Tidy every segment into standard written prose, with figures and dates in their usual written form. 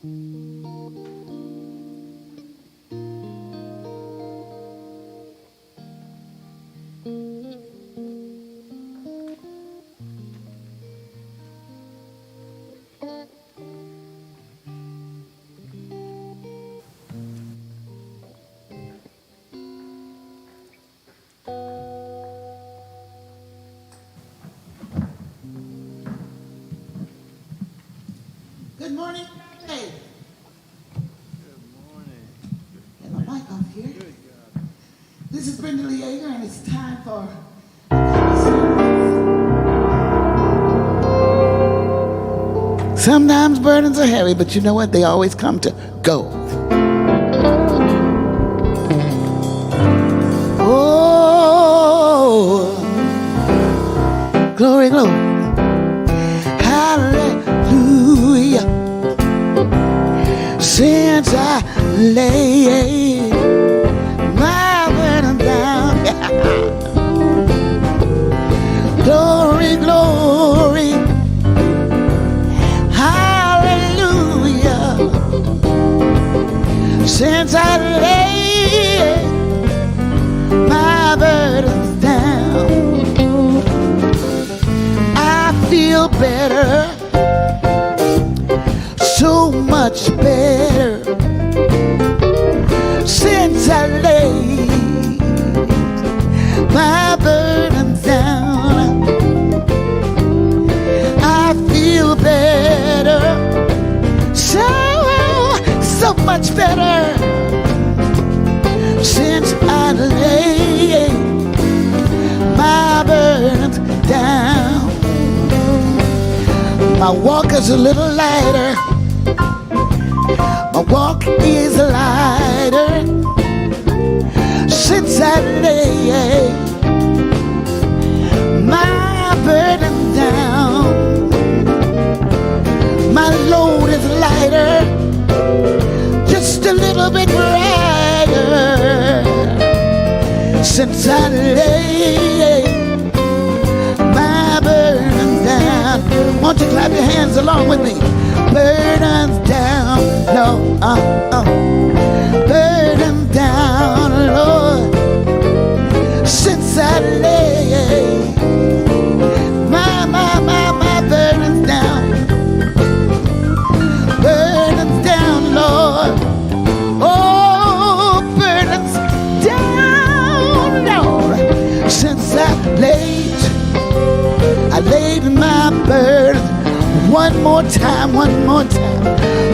Good morning. Hey. Good morning. Get my mic off here. Good God. This is Brenda Yeager, and it's time for sometimes burdens are heavy, but you know what? They always come to go. Oh, glory, glory. Hallelujah. Since I laid my burden down, glory, glory, hallelujah. Since I laid my burdens down, I feel better, so much better. Since I laid my burdens down, I feel better, so much better. Since I laid my burdens down, my walk is a little lighter. My walk is lighter since I laid my burden down. My load is lighter, just a little bit brighter since I laid my burden down. Won't you clap your hands along with me? Burdens down, no, burdens down, Lord. Since I laid my burdens down, Lord. Oh, burdens down, Lord. Since I laid my burdens. One more time,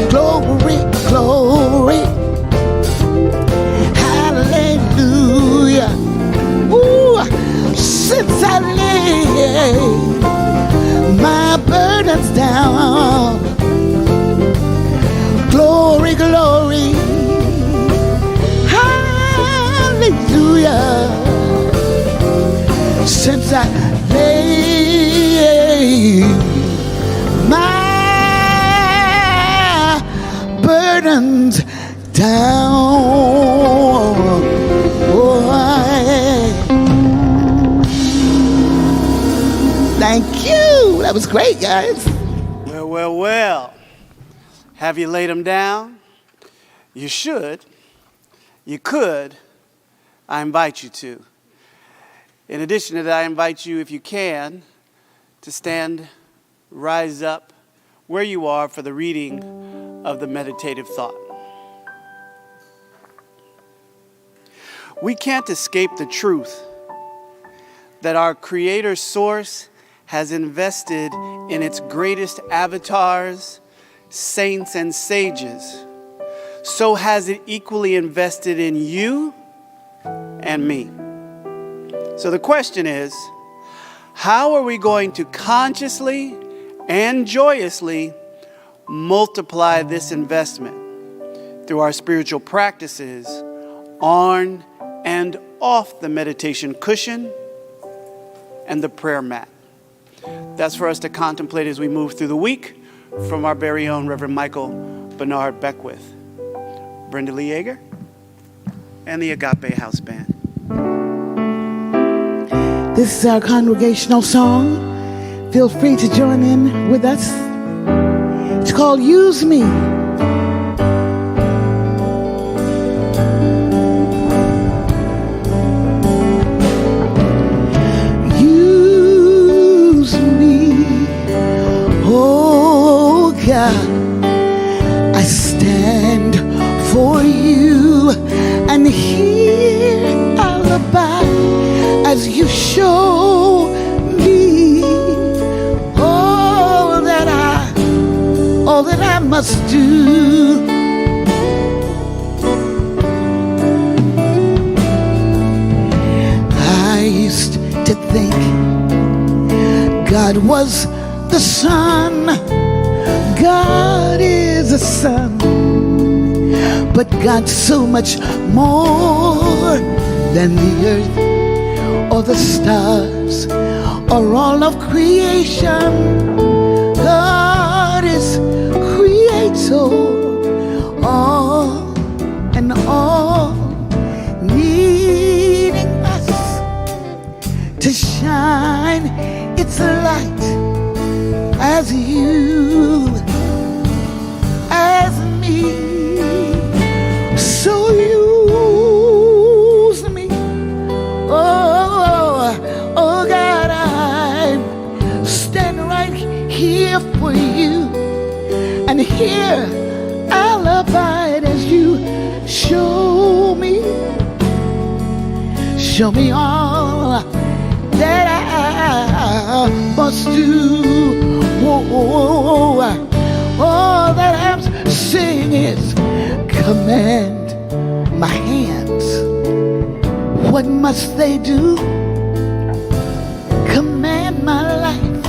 glory, glory, hallelujah. Ooh, since I laid my burdens down, glory, glory, hallelujah. Since I laid my burdens down. Oh, thank you. That was great, guys. Well. Have you laid them down? You should. You could. I invite you to. In addition to that, I invite you, if you can, to stand, rise up where you are for the reading of the meditative thought. We can't escape the truth that our Creator Source has invested in its greatest avatars, saints, and sages. So has it equally invested in you and me. So the question is, how are we going to consciously and joyously multiply this investment through our spiritual practices on and off the meditation cushion and the prayer mat? That's for us to contemplate as we move through the week from our very own Reverend Michael Bernard Beckwith, Brenda Yeager, and the Agape House Band. This is our congregational song. Feel free to join in with us. It's called Use Me. must do. I used to think God was the sun, God is a sun, but God's so much more than the earth or the stars or all of creation. God is creator, all and all, needing us to shine its light as you, as me. So use me, oh God, I stand right here for you, and here I'll abide as you show me all that I must do. All that I'm saying is command my hands. What must they do? Command my life.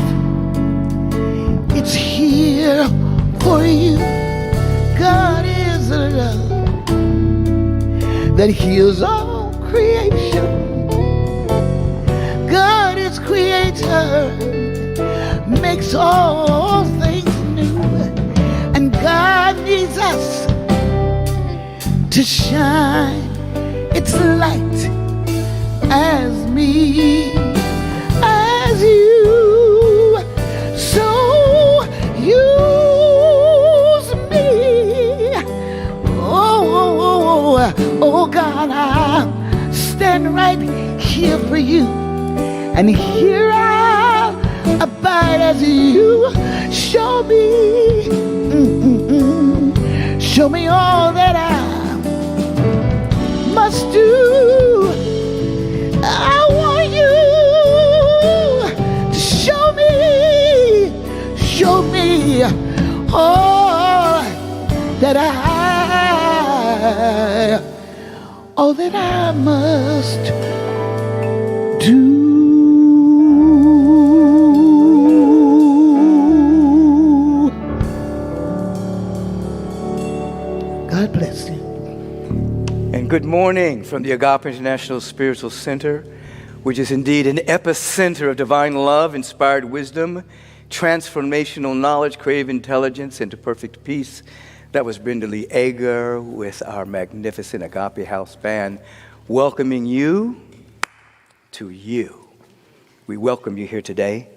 It's here for you. God is a love that heals all creation. God is creator, makes all things new, and God needs us to shine its light as me, as you. So use me, oh God, I stand right here for you, and here I'll abide as you show me, show me all that I must do. I want you to show me all that I must do. God bless you. And good morning from the Agape International Spiritual Center, which is indeed an epicenter of divine love, inspired wisdom, transformational knowledge, creative intelligence, into perfect peace. That was Brenda Lee Ager with our magnificent Agape House Band, welcoming you to you. We welcome you here today.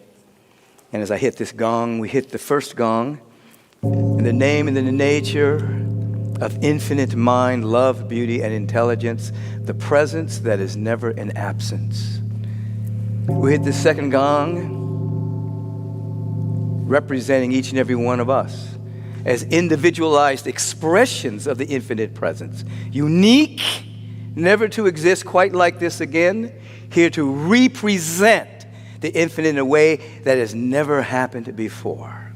And as I hit this gong, we hit the first gong in the name and in the nature of infinite mind, love, beauty, and intelligence, the presence that is never in absence. We hit the second gong, representing each and every one of us as individualized expressions of the infinite presence, unique, never to exist quite like this again, here to represent the infinite in a way that has never happened before.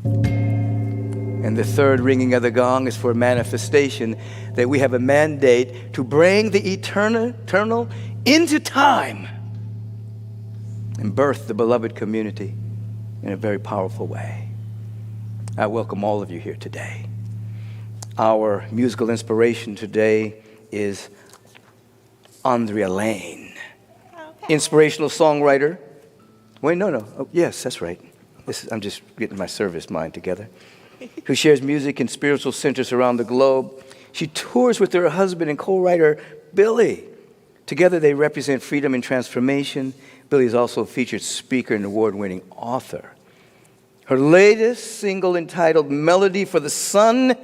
And the third ringing of the gong is for manifestation, that we have a mandate to bring the eternal into time and birth the beloved community in a very powerful way. I welcome all of you here today. Our musical inspiration today is Andrea Lane, inspirational songwriter. Wait, no. Oh, yes, that's right. I'm just getting my service mind together. Who shares music in spiritual centers around the globe. She tours with her husband and co-writer, Billy. Together they represent freedom and transformation. Billy is also a featured speaker and award-winning author. Her latest single, entitled Melody for the Sun,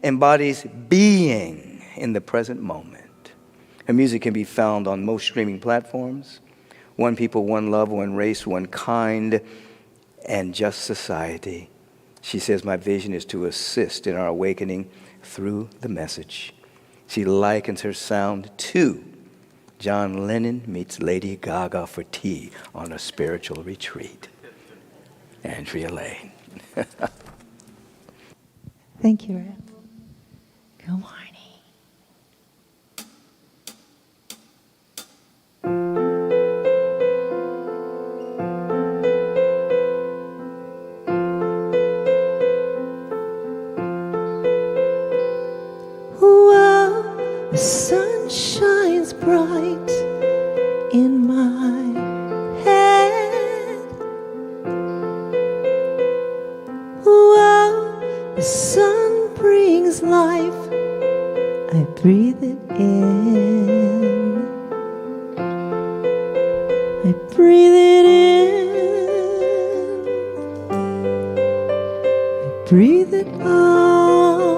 embodies being in the present moment. Her music can be found on most streaming platforms. One people, one love, one race, one kind, and just society. She says, my vision is to assist in our awakening through the message. She likens her sound to John Lennon meets Lady Gaga for tea on a spiritual retreat. Andrea Lane. Thank you, Reb. Good morning. Whoa, the sun shines bright in my head. Whoa, the sun brings life. I breathe it in. I breathe it in. I breathe it out.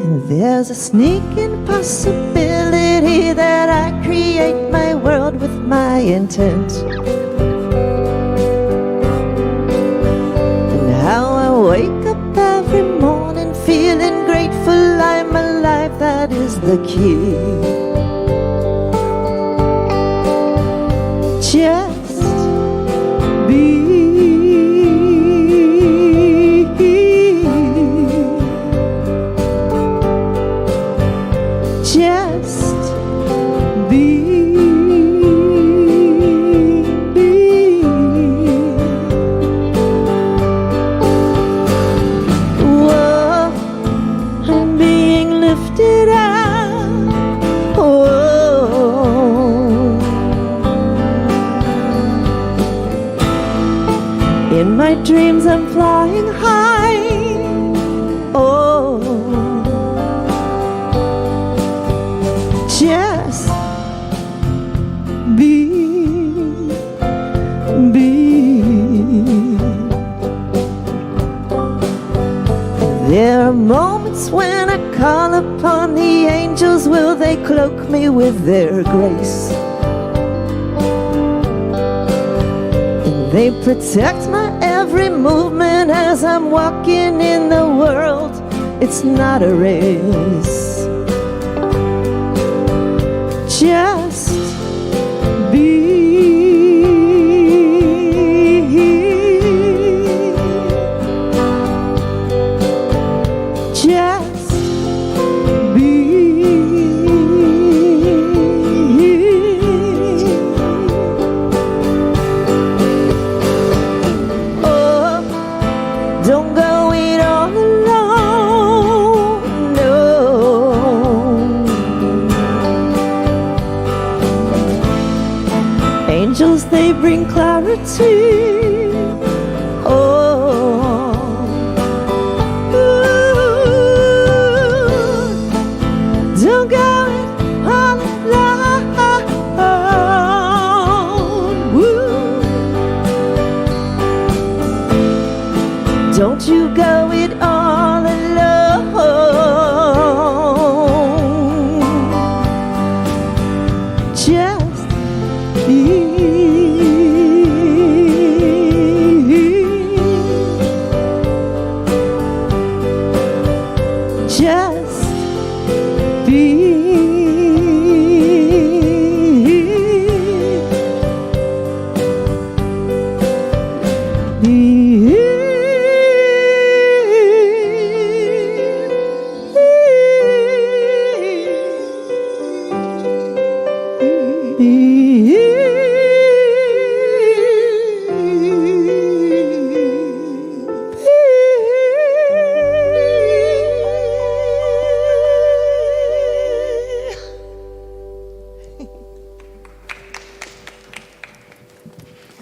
And there's a sneaking possibility that I create my world with my intent. And how I wake up every morning feeling grateful I'm alive, that is the key. Just be. Just be. Whoa, I'm being lifted up. Whoa. In my dreams I'm flying high. Oh, just be. There are moments when I call upon the angels. Will they cloak me with their grace? And they protect my every movement as I'm walking in the world. It's not a race. Just be. Just be. Oh, don't go it all alone, no. Angels, they bring clarity. Oh, ooh, don't go it all alone. Ooh, don't you go it all alone. Just be. Just be.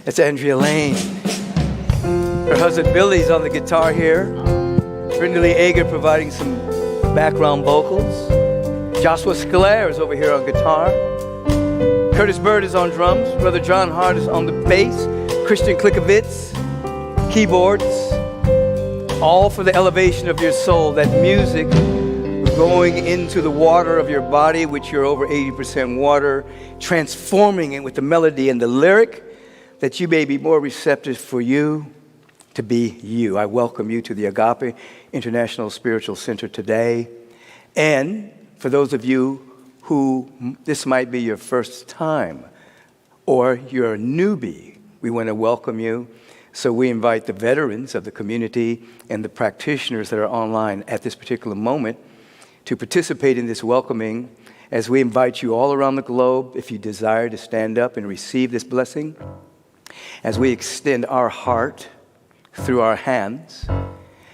That's Andrea Lane. Her husband Billy's on the guitar here. Brenda Lee Ager providing some background vocals. Joshua Scalaire is over here on guitar. Curtis Bird is on drums. Brother John Hart is on the bass. Christian Klikowitz, keyboards. All for the elevation of your soul. That music going into the water of your body, which you're over 80% water, transforming it with the melody and the lyric, that you may be more receptive for you to be you. I welcome you to the Agape International Spiritual Center today. And for those of you who this might be your first time or you're a newbie, we want to welcome you. So we invite the veterans of the community and the practitioners that are online at this particular moment to participate in this welcoming, as we invite you all around the globe, if you desire to stand up and receive this blessing, as we extend our heart through our hands,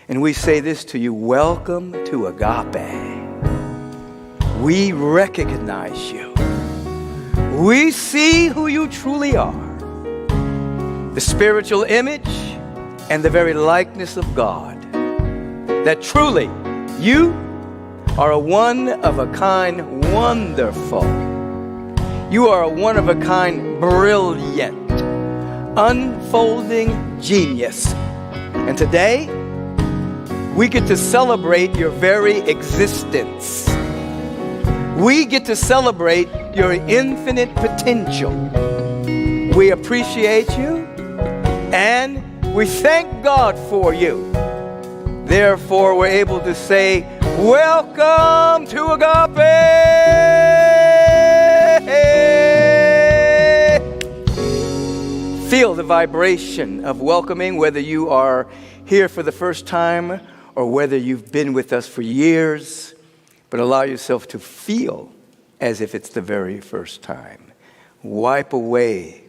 and we say this to you: welcome to Agape. We recognize you. We see who you truly are, the spiritual image and the very likeness of God, that truly you are a one-of-a-kind wonderful. You are a one-of-a-kind brilliant, unfolding genius. And today, we get to celebrate your very existence. We get to celebrate your infinite potential. We appreciate you and we thank God for you. Therefore, we're able to say, welcome to Agape! Feel the vibration of welcoming, whether you are here for the first time or whether you've been with us for years, but allow yourself to feel as if it's the very first time. Wipe away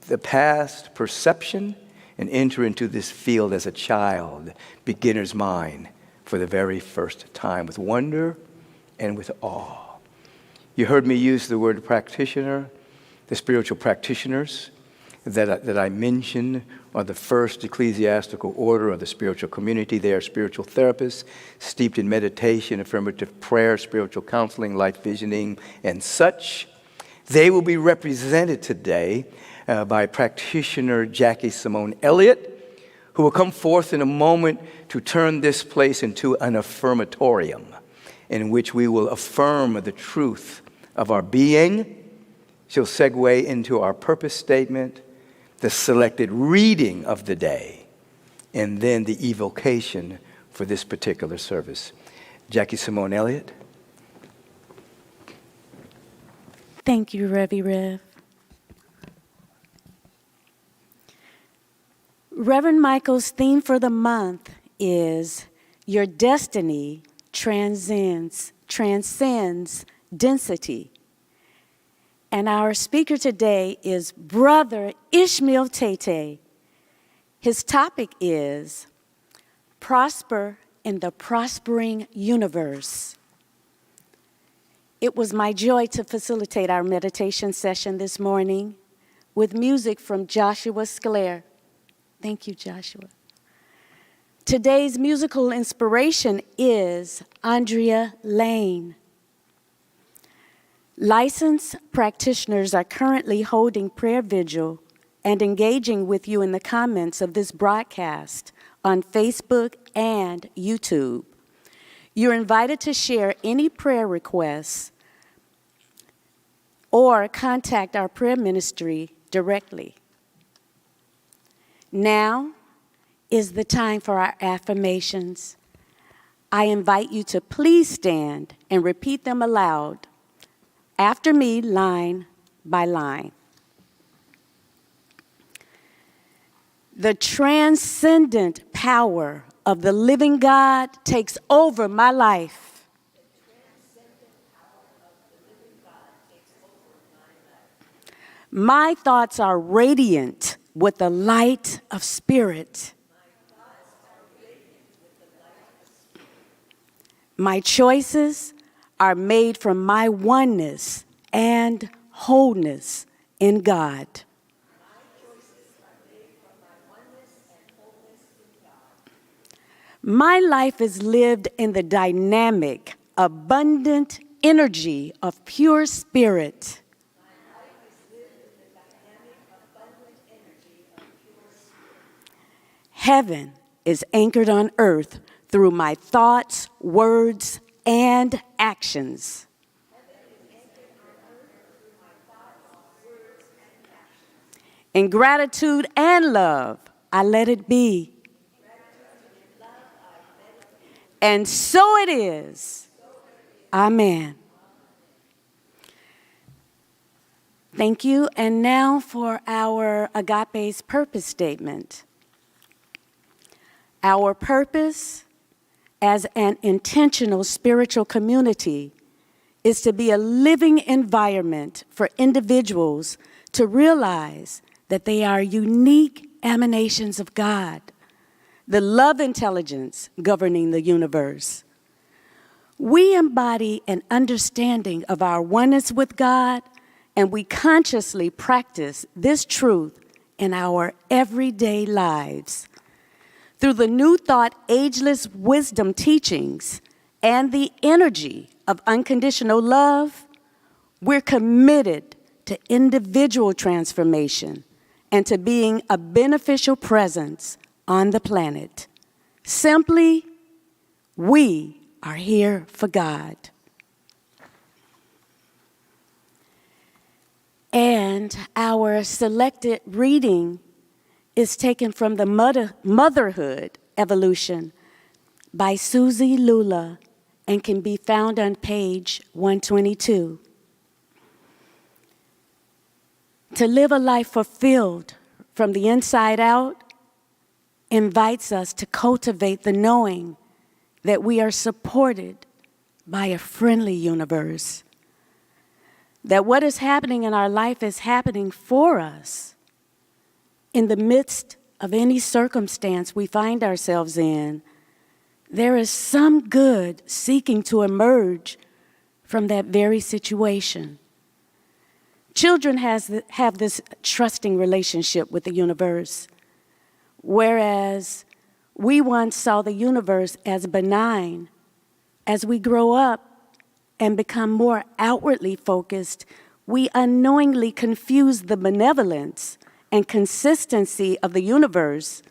the past perception and enter into this field as a child, beginner's mind, for the very first time, with wonder and with awe. You heard me use the word practitioner. The spiritual practitioners that I mentioned are the first ecclesiastical order of the spiritual community. They are spiritual therapists steeped in meditation, affirmative prayer, spiritual counseling, life visioning, and such. They will be represented today by practitioner Jackie Simone Elliott, who will come forth in a moment to turn this place into an affirmatorium in which we will affirm the truth of our being. She'll segue into our purpose statement, the selected reading of the day, and then the evocation for this particular service. Jackie Simone Elliott. Thank you, Reverend Rev. Reverend Michael's theme for the month is Your Destiny Transcends Density. And our speaker today is Brother Ishmael Tetteh. His topic is Prosper in the Prospering Universe. It was my joy to facilitate our meditation session this morning with music from Joshua Sclair. Thank you, Joshua. Today's musical inspiration is Andrea Lane. Licensed practitioners are currently holding prayer vigil and engaging with you in the comments of this broadcast on Facebook and YouTube. You're invited to share any prayer requests or contact our prayer ministry directly. Now is the time for our affirmations. I invite you to please stand and repeat them aloud after me, line by line. The transcendent power of the living God takes over my life. My thoughts are radiant with the light of spirit. My choices are made from my oneness and wholeness in God. My life is lived in the dynamic, abundant energy of pure spirit. Heaven is anchored on earth through my thoughts, words, and actions. In gratitude and love, I let it be. And so it is. Amen. Thank you. And now for our Agape's purpose statement. Our purpose as an intentional spiritual community is to be a living environment for individuals to realize that they are unique emanations of God, the love intelligence governing the universe. We embody an understanding of our oneness with God, and we consciously practice this truth in our everyday lives. Through the New Thought Ageless Wisdom teachings and the energy of unconditional love, we're committed to individual transformation and to being a beneficial presence on the planet. Simply, we are here for God. And our selected reading is taken from the Motherhood Evolution by Susie Lula and can be found on page 122. To live a life fulfilled from the inside out invites us to cultivate the knowing that we are supported by a friendly universe, that what is happening in our life is happening for us. In the midst of any circumstance we find ourselves in, there is some good seeking to emerge from that very situation. Children have this trusting relationship with the universe, whereas we once saw the universe as benign. As we grow up and become more outwardly focused, we unknowingly confuse the benevolence and consistency of the universe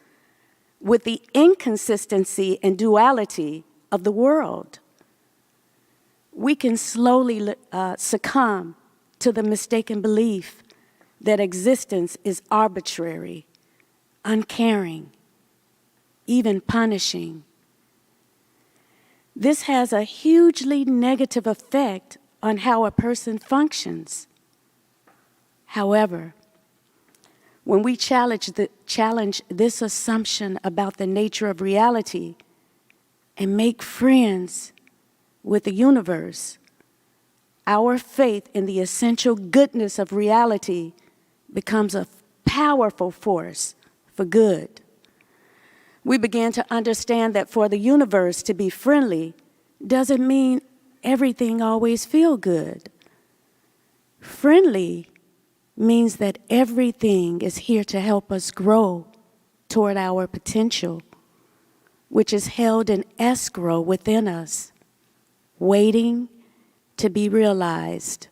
with the inconsistency and duality of the world. We can slowly succumb to the mistaken belief that existence is arbitrary, uncaring, even punishing. This has a hugely negative effect on how a person functions. However, when we challenge this assumption about the nature of reality and make friends with the universe, our faith in the essential goodness of reality becomes a powerful force for good. We begin to understand that for the universe to be friendly doesn't mean everything always feels good. Friendly means that everything is here to help us grow toward our potential, which is held in escrow within us, waiting to be realized.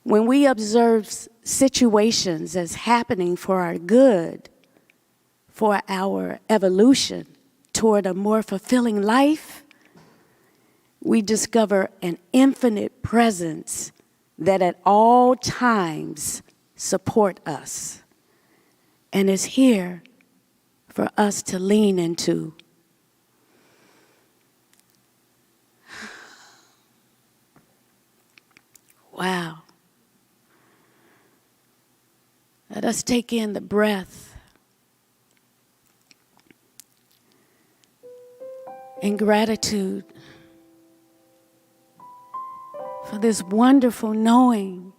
When we observe situations as happening for our good, for our evolution toward a more fulfilling life, we discover an infinite presence that at all times support us and is here for us to lean into. Wow. Let us take in the breath in gratitude for this wonderful knowing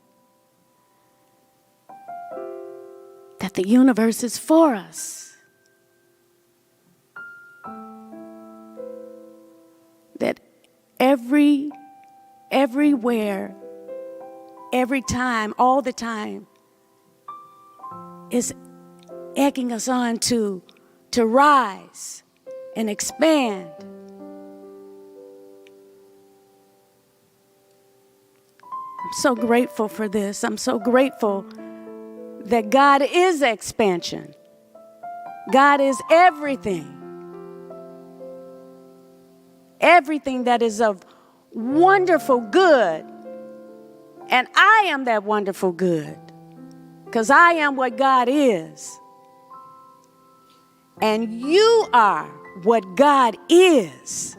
that the universe is for us, that everywhere, every time, all the time is egging us on to rise and expand. I'm so grateful for this. I'm so grateful that God is expansion. God is everything. Everything that is of wonderful good. And I am that wonderful good, because I am what God is. And you are what God is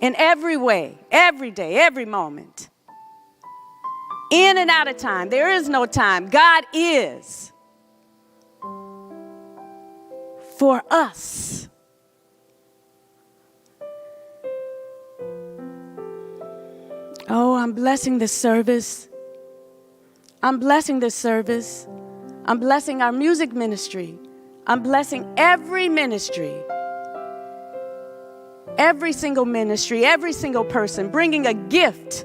in every way, every day, every moment. In and out of time. There is no time. God is for us. Oh, I'm blessing this service. I'm blessing this service. I'm blessing our music ministry. I'm blessing every ministry. Every single ministry, every single person bringing a gift,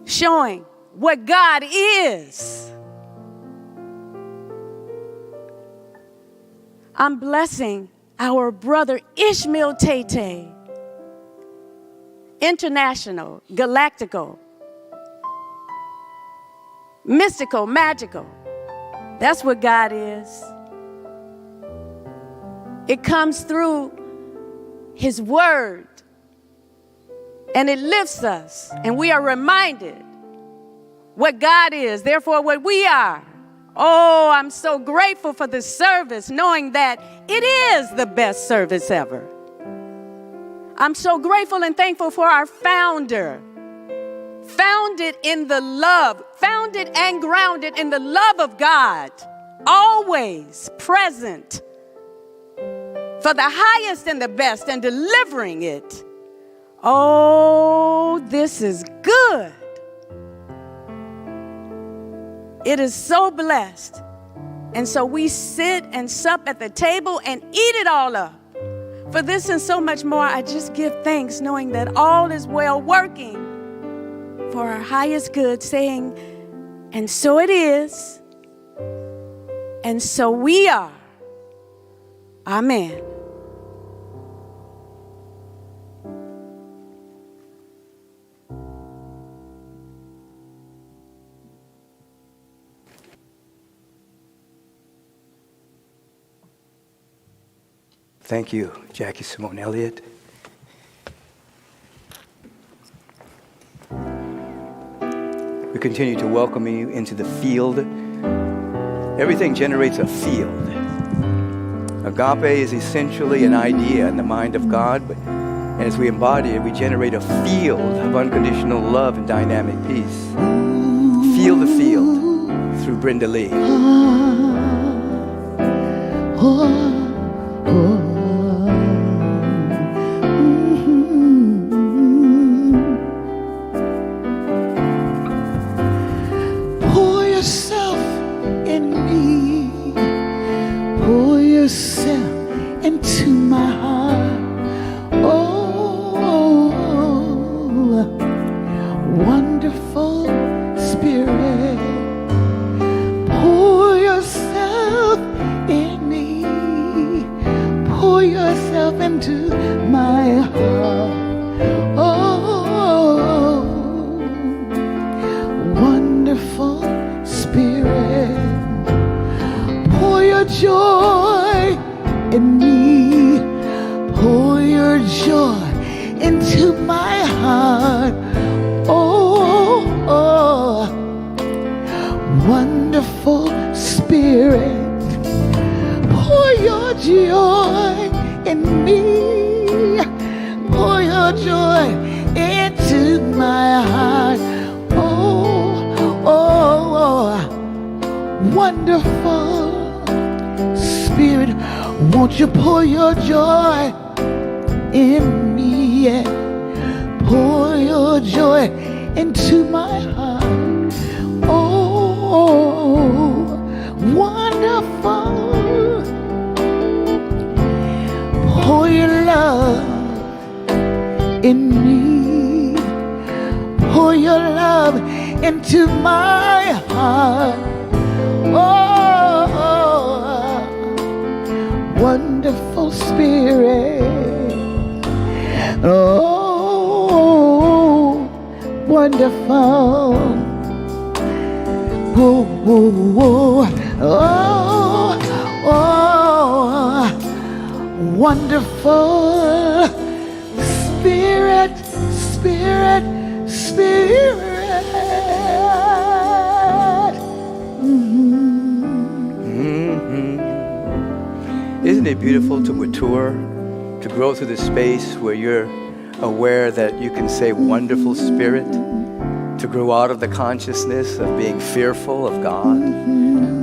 showing what God is. I'm blessing our brother Ishmael Tetteh, international, galactical, mystical, magical. That's what God is. It comes through His Word, and it lifts us, and we are reminded what God is, therefore what we are. Oh, I'm so grateful for this service, knowing that it is the best service ever. I'm so grateful and thankful for our founder, founded in the love, founded and grounded in the love of God, always present for the highest and the best and delivering it. Oh, this is good. It is so blessed. And so we sit and sup at the table and eat it all up. For this and so much more, I just give thanks, knowing that all is well working for our highest good, saying, and so it is, and so we are. Amen. Thank you, Jackie Simone Elliott. We continue to welcome you into the field. Everything generates a field. Agape is essentially an idea in the mind of God, and as we embody it, we generate a field of unconditional love and dynamic peace. Feel the field through Brenda Lee. Pour yourself in me. Pour yourself into my heart. Oh, wonderful Spirit. Pour yourself in me. Pour yourself into my heart. Oh, wonderful Spirit. Pour your joy in me. Pour your joy into my heart. Oh, wonderful Spirit. Pour your joy in me. Pour your joy into my heart. Oh, wonderful Spirit. Won't you pour your joy in me? Yeah. Pour your joy into my heart. Oh, wonderful. Pour your love in me. Pour your love into my heart. Oh, wonderful Spirit. Oh, wonderful. Oh, wonderful Spirit, Spirit, Spirit. Isn't it beautiful to mature, to grow through the space where you're aware that you can say wonderful Spirit, to grow out of the consciousness of being fearful of God,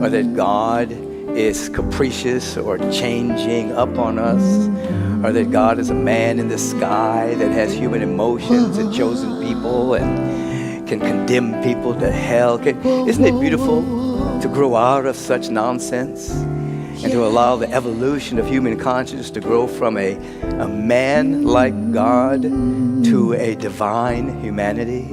or that God is capricious or changing up on us, or that God is a man in the sky that has human emotions and chosen people and can condemn people to hell. Isn't it beautiful to grow out of such nonsense and to allow the evolution of human consciousness to grow from a man like God to a divine humanity?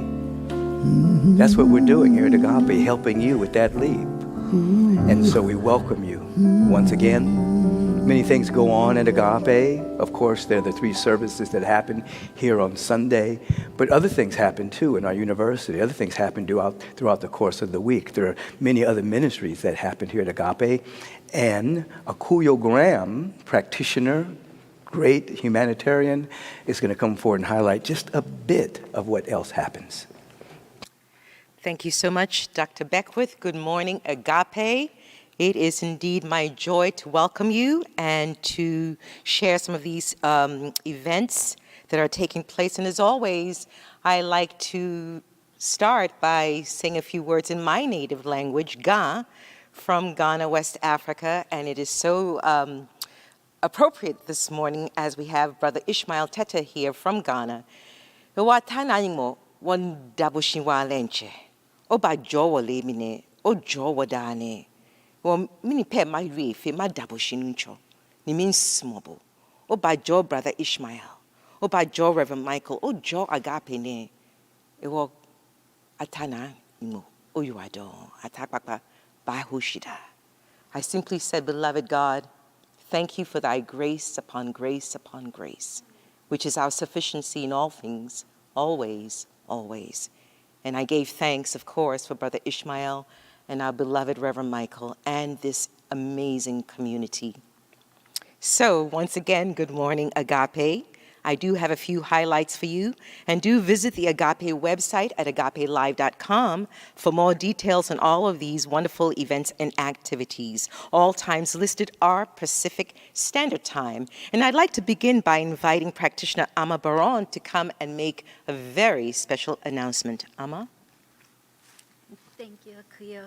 That's what we're doing here at Agape, helping you with that leap. And so we welcome you once again. Many things go on at Agape. Of course, there are the 3 services that happen here on Sunday, but other things happen too in our university. Other things happen throughout the course of the week. There are many other ministries that happen here at Agape. And Akuyo Graham, practitioner, great humanitarian, is going to come forward and highlight just a bit of what else happens. Thank you so much, Dr. Beckwith. Good morning, Agape. It is indeed my joy to welcome you and to share some of these events that are taking place. And as always, I like to start by saying a few words in my native language, Ga, from Ghana, West Africa. And it is so appropriate this morning as we have Brother Ishmael Tetteh here from Ghana. Wan dabushinwa lenche. Oba jowa le mine, o jowa dane. Wan mini pe my reef, ma dabushinuncho. Ni means smobo. Oba jo Brother Ishmael. Oba jo Reverend Michael, o jo Agape ne. Ewo atana imo, o yuado, atakpakpa, bahushida. I simply said, beloved God, thank you for thy grace upon grace upon grace, which is our sufficiency in all things, always, always. And I gave thanks, of course, for Brother Ishmael and our beloved Reverend Michael and this amazing community. So once again, good morning, Agape. I do have a few highlights for you, and do visit the Agape website at agapelive.com for more details on all of these wonderful events and activities. All times listed are Pacific Standard Time. And I'd like to begin by inviting Practitioner Amma Baron to come and make a very special announcement. Amma? Thank you, Akuyo.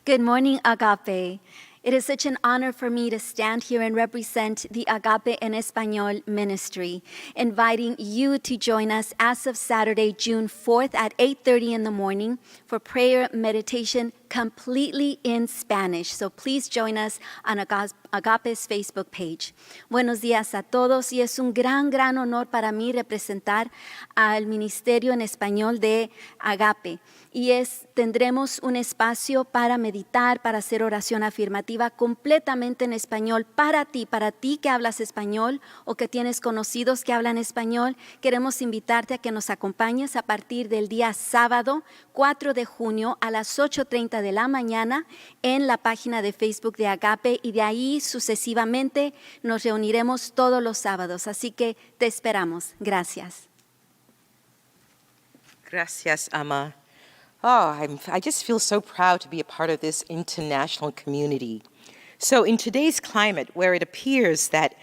Good morning, Agape. It is such an honor for me to stand here and represent the Agape en Español ministry, inviting you to join us as of Saturday, June 4th at 8:30 in the morning for prayer meditation completely in Spanish. So please join us on Agape's Facebook page. Buenos días a todos, y es un gran honor para mí representar al Ministerio en Español de Agape. Tendremos un espacio para meditar, para hacer oración afirmativa completamente en español para ti que hablas español o que tienes conocidos que hablan español. Queremos invitarte a que nos acompañes a partir del día sábado 4 de junio a las 8:30 de la mañana en la página de Facebook de Agape, y de ahí sucesivamente nos reuniremos todos los sábados. Así que te esperamos. Gracias. Gracias, Amma. Oh, I just feel so proud to be a part of this international community. So in today's climate, where it appears that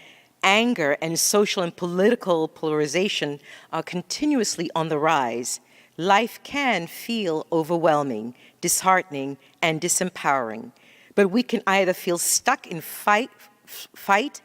anger and social and political polarization are continuously on the rise, life can feel overwhelming, disheartening, and disempowering. But we can either feel stuck in fight, flight,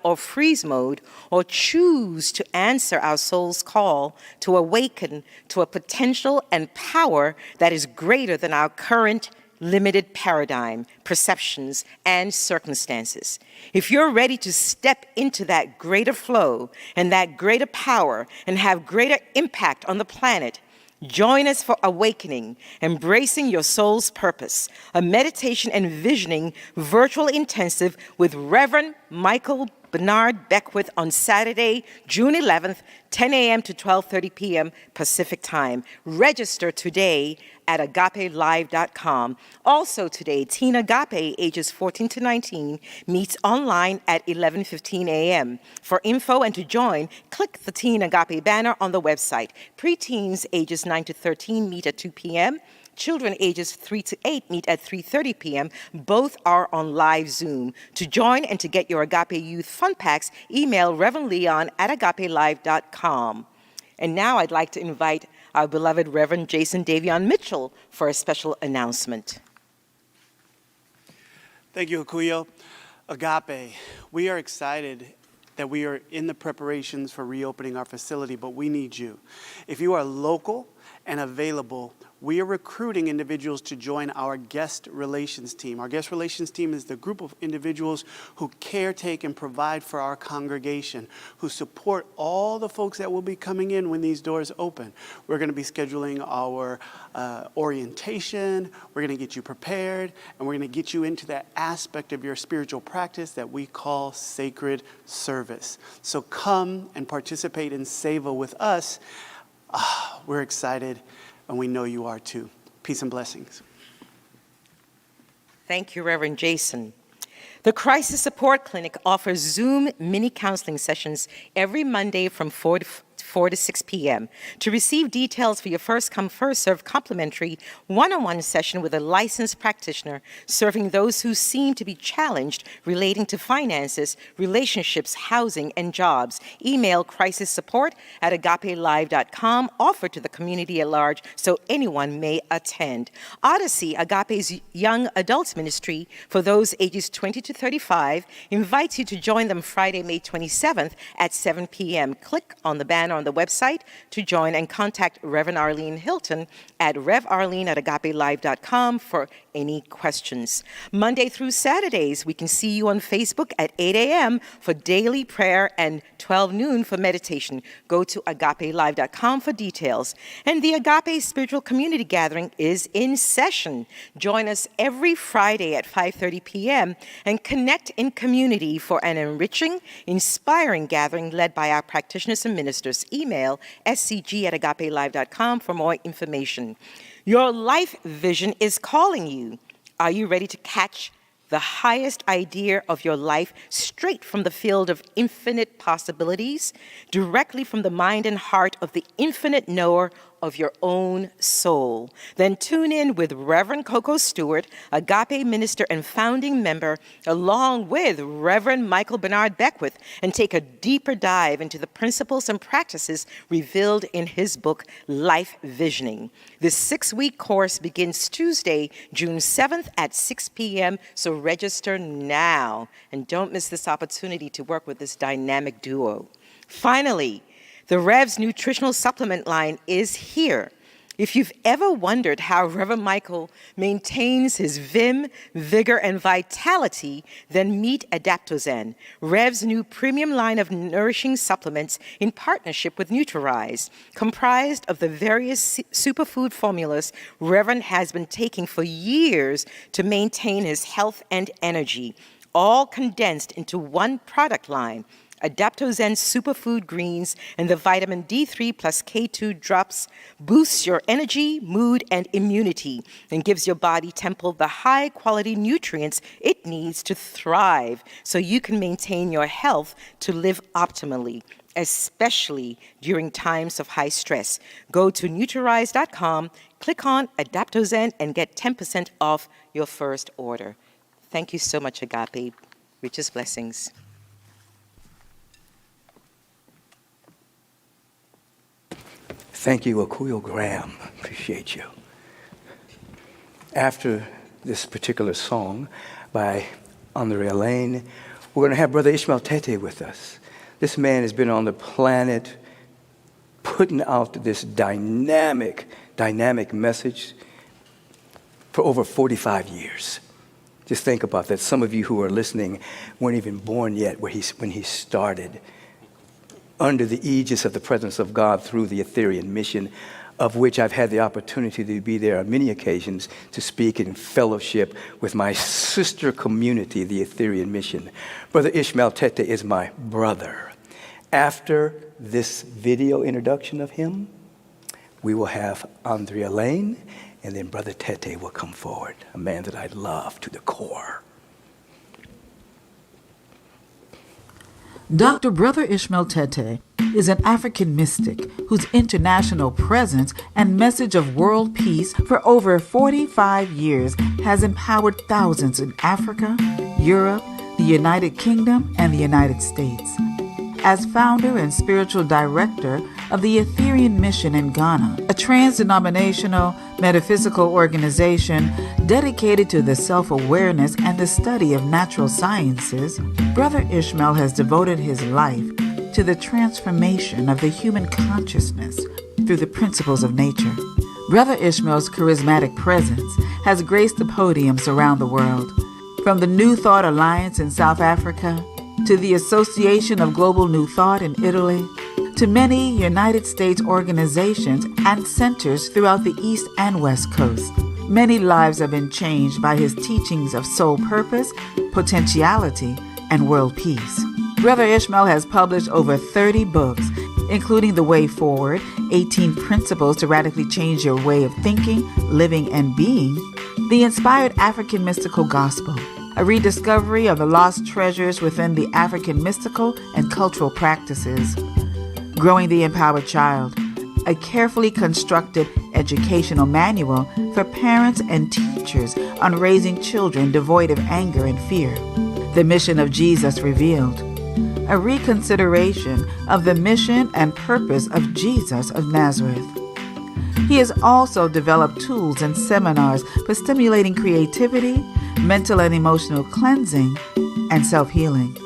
or freeze mode, or choose to answer our soul's call to awaken to a potential and power that is greater than our current limited paradigm, perceptions, and circumstances. If you're ready to step into that greater flow and that greater power and have greater impact on the planet, join us for Awakening, Embracing Your Soul's Purpose, a meditation and visioning virtual intensive with Reverend Michael Bernard Beckwith on Saturday, June 11th, 10 a.m. to 12:30 p.m. Pacific Time. Register today at agapelive.com. Also today, Teen Agape, ages 14 to 19, meets online at 11:15 a.m. For info and to join, click the Teen Agape banner on the website. Preteens ages 9 to 13 meet at 2 p.m. Children ages 3 to 8 meet at 3:30 p.m. Both are on live Zoom. To join and to get your Agape Youth Fun Packs, email Reverend Leon at agapelive.com. And now I'd like to invite our beloved Reverend Jason Davion Mitchell for a special announcement. Thank you, Akuyo. Agape, we are excited that we are in the preparations for reopening our facility, but we need you. If you are local and available, we are recruiting individuals to join our guest relations team. Our guest relations team is the group of individuals who caretake and provide for our congregation, who support all the folks that will be coming in when these doors open. We're going to be scheduling our orientation, we're going to get you prepared, and we're going to get you into that aspect of your spiritual practice that we call sacred service. So come and participate in Seva with us. We're excited, and we know you are too. Peace and blessings. Thank you, Reverend Jason. The Crisis Support Clinic offers Zoom mini counseling sessions every Monday from 4 to 6 p.m. To receive details for your first come, first served complimentary one-on-one session with a licensed practitioner serving those who seem to be challenged relating to finances, relationships, housing, and jobs, email crisissupport@agapelive.com, offered to the community at large so anyone may attend. Odyssey, Agape's young adults ministry for those ages 20 to 35, invites you to join them Friday, May 27th at 7 p.m. Click on the banner on the website to join and contact Reverend Arlene Hilton at revarlene@agapelive.com for any questions. Monday through Saturdays, we can see you on Facebook at 8 a.m. for daily prayer and 12 noon for meditation. Go to agapelive.com for details. And the Agape Spiritual Community Gathering is in session. Join us every Friday at 5:30 p.m. and connect in community for an enriching, inspiring gathering led by our practitioners and ministers. Email scg@agapelive.com for more information. Your life vision is calling you. Are you ready to catch the highest idea of your life straight from the field of infinite possibilities, directly from the mind and heart of the infinite knower of your own soul? Then tune in with Reverend Coco Stewart, Agape minister and founding member, along with Reverend Michael Bernard Beckwith, and take a deeper dive into the principles and practices revealed in his book, Life Visioning. This 6-week course begins Tuesday, June 7th at 6 p.m., so register now. And don't miss this opportunity to work with this dynamic duo. Finally, the Rev's Nutritional Supplement line is here. If you've ever wondered how Reverend Michael maintains his vim, vigor, and vitality, then meet Adaptozen, Rev's new premium line of nourishing supplements in partnership with Nutririse. Comprised of the various superfood formulas Reverend has been taking for years to maintain his health and energy, all condensed into one product line. Adaptozen Superfood Greens and the vitamin D3 plus K2 drops boosts your energy, mood, and immunity and gives your body temple the high-quality nutrients it needs to thrive so you can maintain your health to live optimally, especially during times of high stress. Go to Nutririse.com, click on Adaptozen, and get 10% off your first order. Thank you so much, Agape. Richest blessings. Thank you, Akuyo Graham. Appreciate you. After this particular song by Andrea Lane, we're going to have Brother Ishmael Tetteh with us. This man has been on the planet putting out this dynamic message for over 45 years. Just think about that. Some of you who are listening weren't even born yet when he started, under the aegis of the presence of God through the Ethereal mission, of which I've had the opportunity to be there on many occasions to speak in fellowship with my sister community, the Ethereal mission. Brother Ishmael Tetteh is my brother. After this video introduction of him, we will have Andrea Lane, and then Brother Tetteh will come forward, a man that I love to the core. Dr. Brother Ishmael Tetteh is an African mystic whose international presence and message of world peace for over 45 years has empowered thousands in Africa, Europe, the United Kingdom, and the United States. as founder and spiritual director of the Ethereal Mission in Ghana, a trans-denominational metaphysical organization dedicated to the self-awareness and the study of natural sciences. Brother Ishmael has devoted his life to the transformation of the human consciousness through the principles of nature. Brother Ishmael's charismatic presence has graced the podiums around the world, from the New Thought Alliance in South Africa to the Association of Global New Thought in Italy, to many United States organizations and centers throughout the East and West Coast. Many lives have been changed by his teachings of soul purpose, potentiality, and world peace. Brother Ishmael has published over 30 books, including The Way Forward, 18 Principles to Radically Change Your Way of Thinking, Living, and Being, The Inspired African Mystical Gospel, a rediscovery of the lost treasures within the African mystical and cultural practices, Growing the Empowered Child, a carefully constructed educational manual for parents and teachers on raising children devoid of anger and fear, The Mission of Jesus Revealed, a reconsideration of the mission and purpose of Jesus of Nazareth. He has also developed tools and seminars for stimulating creativity, mental and emotional cleansing, and self-healing.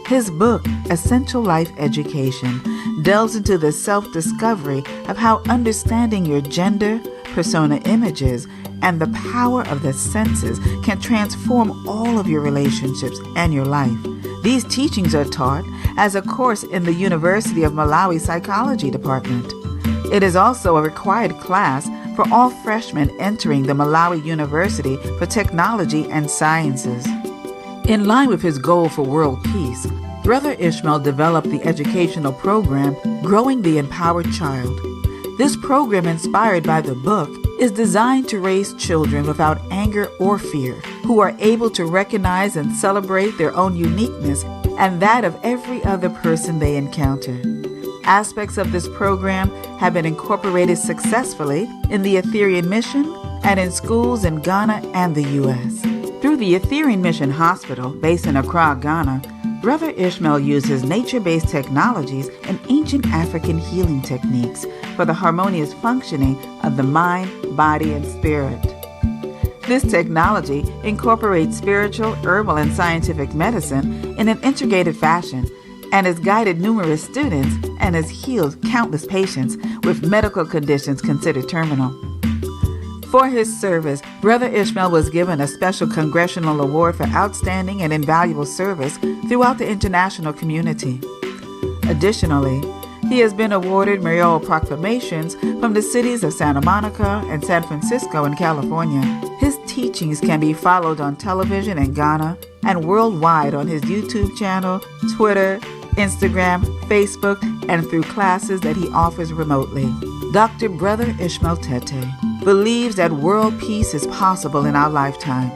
His book, Essential Life Education, delves into the self-discovery of how understanding your gender, persona images, and the power of the senses can transform all of your relationships and your life. These teachings are taught as a course in the University of Malawi Psychology Department. It is also a required class for all freshmen entering the Malawi University for Technology and Sciences. In line with his goal for world peace, Brother Ishmael developed the educational program Growing the Empowered Child. This program, inspired by the book, is designed to raise children without anger or fear, who are able to recognize and celebrate their own uniqueness and that of every other person they encounter. Aspects of this program have been incorporated successfully in the Ethereal Mission and in schools in Ghana and the U.S. Through the Ethereal Mission Hospital, based in Accra, Ghana, Brother Ishmael uses nature-based technologies and ancient African healing techniques for the harmonious functioning of the mind, body, and spirit. This technology incorporates spiritual, herbal, and scientific medicine in an integrated fashion and has guided numerous students and has healed countless patients with medical conditions considered terminal. For his service, Brother Ishmael was given a special Congregational Award for outstanding and invaluable service throughout the international community. Additionally, he has been awarded mayoral proclamations from the cities of Santa Monica and San Francisco in California. His teachings can be followed on television in Ghana and worldwide on his YouTube channel, Twitter, Instagram, Facebook, and through classes that he offers remotely. Dr. Brother Ishmael Tetteh believes that world peace is possible in our lifetime,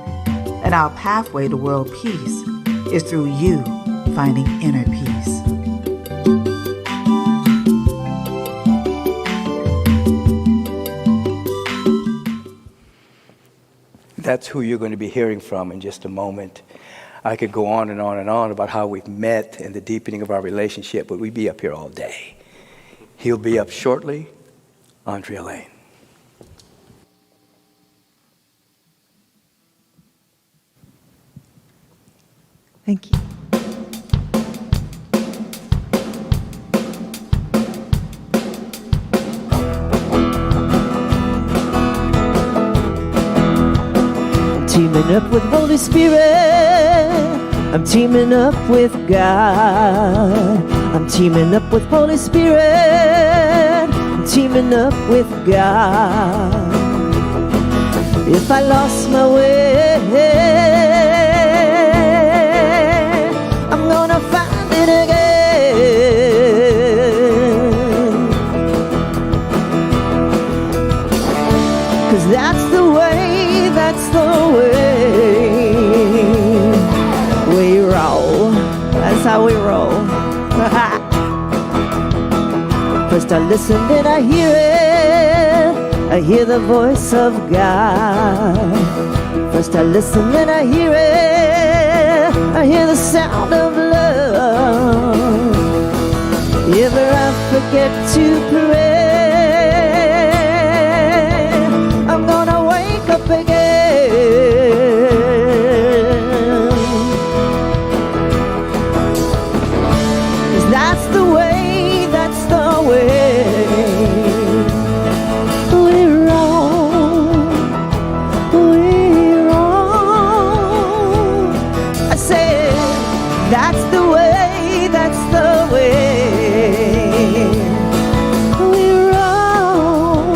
and our pathway to world peace is through you finding inner peace. That's who you're going to be hearing from in just a moment. I could go on and on and on about how we've met and the deepening of our relationship, but we'd be up here all day. He'll be up shortly. Andrea Lane. Thank you. I'm teaming up with Holy Spirit. I'm teaming up with God. I'm teaming up with Holy Spirit. I'm teaming up with God. If I lost my way, I'm gonna find it again. 'Cause that's the way, that's the way we roll. That's how we roll. First I listen, then I hear it. I hear the voice of God. First I listen, then I hear it. I hear the sound of love. forget to pray, I'm gonna wake up again. 'Cause that's the way, that's the way. We're wrong. I say, that's the way, that's the way. We're wrong.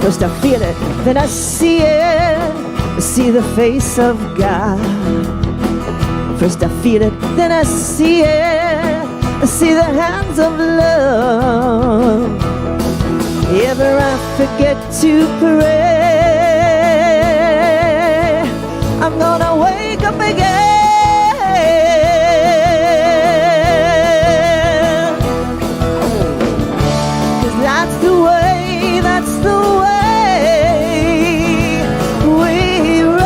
First I feel it, then I see it. I see the face of God. First I feel it, then I see it. I see the hands of love. Ever I forget to pray, I'm gonna wake up again. 'Cause that's the way, that's the way we roll.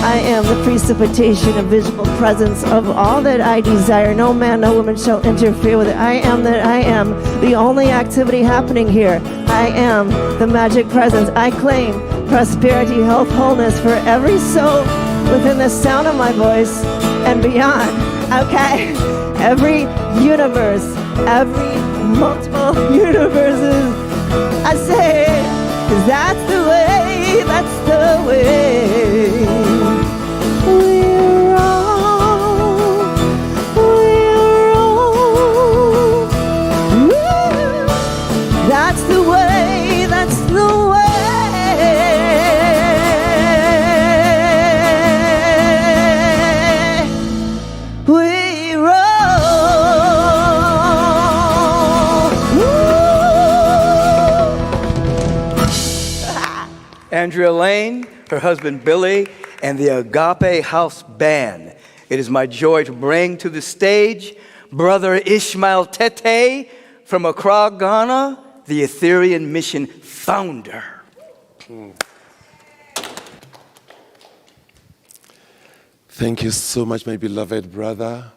I am the precipitation of visible presence of all that I desire. No man, no woman shall interfere with it. I am that I am, the only activity happening here. I am the magic presence. I claim prosperity, health, wholeness for every soul within the sound of my voice and beyond. Okay? Every universe, every multiple universes. I say, 'cause that's the way, that's the way. We're wrong, we're wrong. Woo. That's the way, that's the way. We roll. Woo. Andrea Lane, her husband Billy, and the Agape House Band. It is my joy to bring to the stage Brother Ishmael Tetteh from Accra, Ghana, the Ethereal Mission founder. Thank you so much, my beloved brother,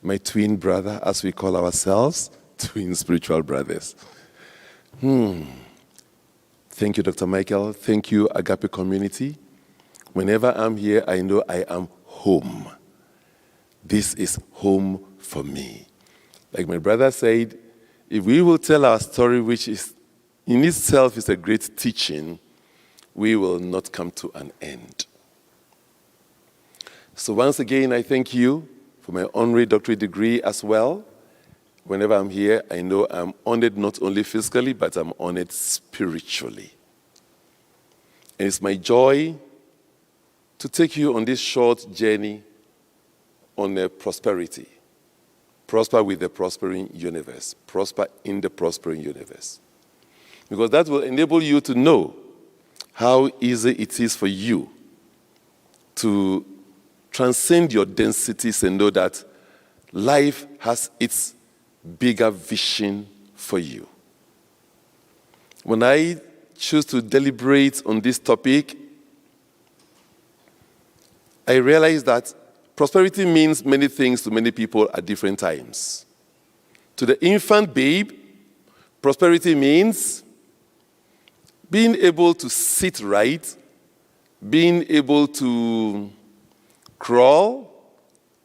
my twin brother, as we call ourselves, twin spiritual brothers. Thank you, Dr. Michael. Thank you, Agape community. Whenever I'm here, I know I am home. This is home for me. Like my brother said, if we will tell our story, which is in itself is a great teaching, we will not come to an end. So once again, I thank you for my honorary doctorate degree as well. Whenever I'm here, I know I'm honored not only physically, but I'm honored spiritually. And it's my joy to take you on this short journey on prosperity. Prosper with the prospering universe. Prosper in the prospering universe. Because that will enable you to know how easy it is for you to transcend your densities and know that life has its bigger vision for you. When I choose to deliberate on this topic, I realize that prosperity means many things to many people at different times. To the infant babe, prosperity means being able to sit right, being able to crawl,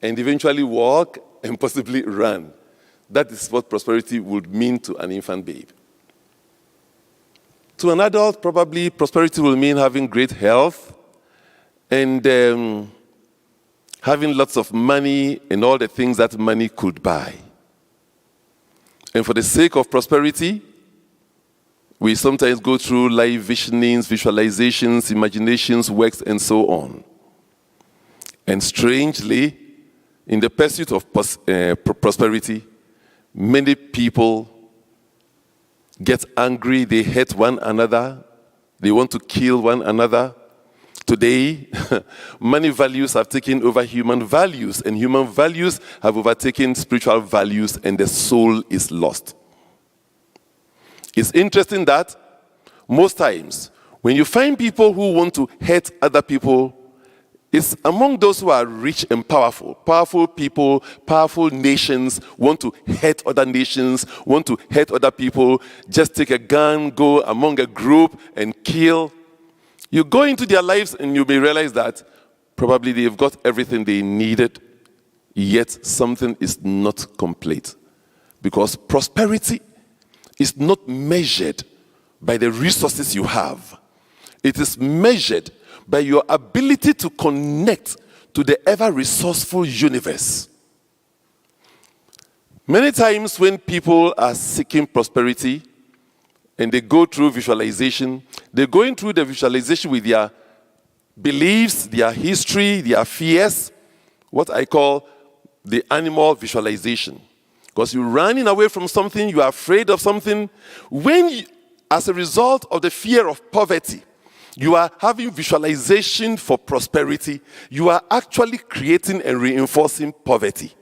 and eventually walk, and possibly run. That is what prosperity would mean to an infant babe. To an adult, probably prosperity will mean having great health and having lots of money and all the things that money could buy. And for the sake of prosperity, we sometimes go through life visionings, visualizations, imaginations, works, and so on. And strangely, in the pursuit of prosperity, many people get angry, they hate one another, they want to kill one another. Today, money values have taken over human values, and human values have overtaken spiritual values, and the soul is lost. It's interesting that most times, When you find people who want to hurt other people, it's among those who are rich and powerful. Powerful people, powerful nations want to hurt other nations, want to hurt other people, just take a gun, go among a group and kill. You go into their lives and you may realize that probably they've got everything they needed, yet something is not complete. Because prosperity is not measured by the resources you have. It is measured by your ability to connect to the ever-resourceful universe. Many times when people are seeking prosperity and they go through visualization, they're going through the visualization with their beliefs, their history, their fears, what I call the animal visualization. Because you're running away from something, you are afraid of something. As a result of the fear of poverty, you are having visualization for prosperity, you are actually creating and reinforcing poverty.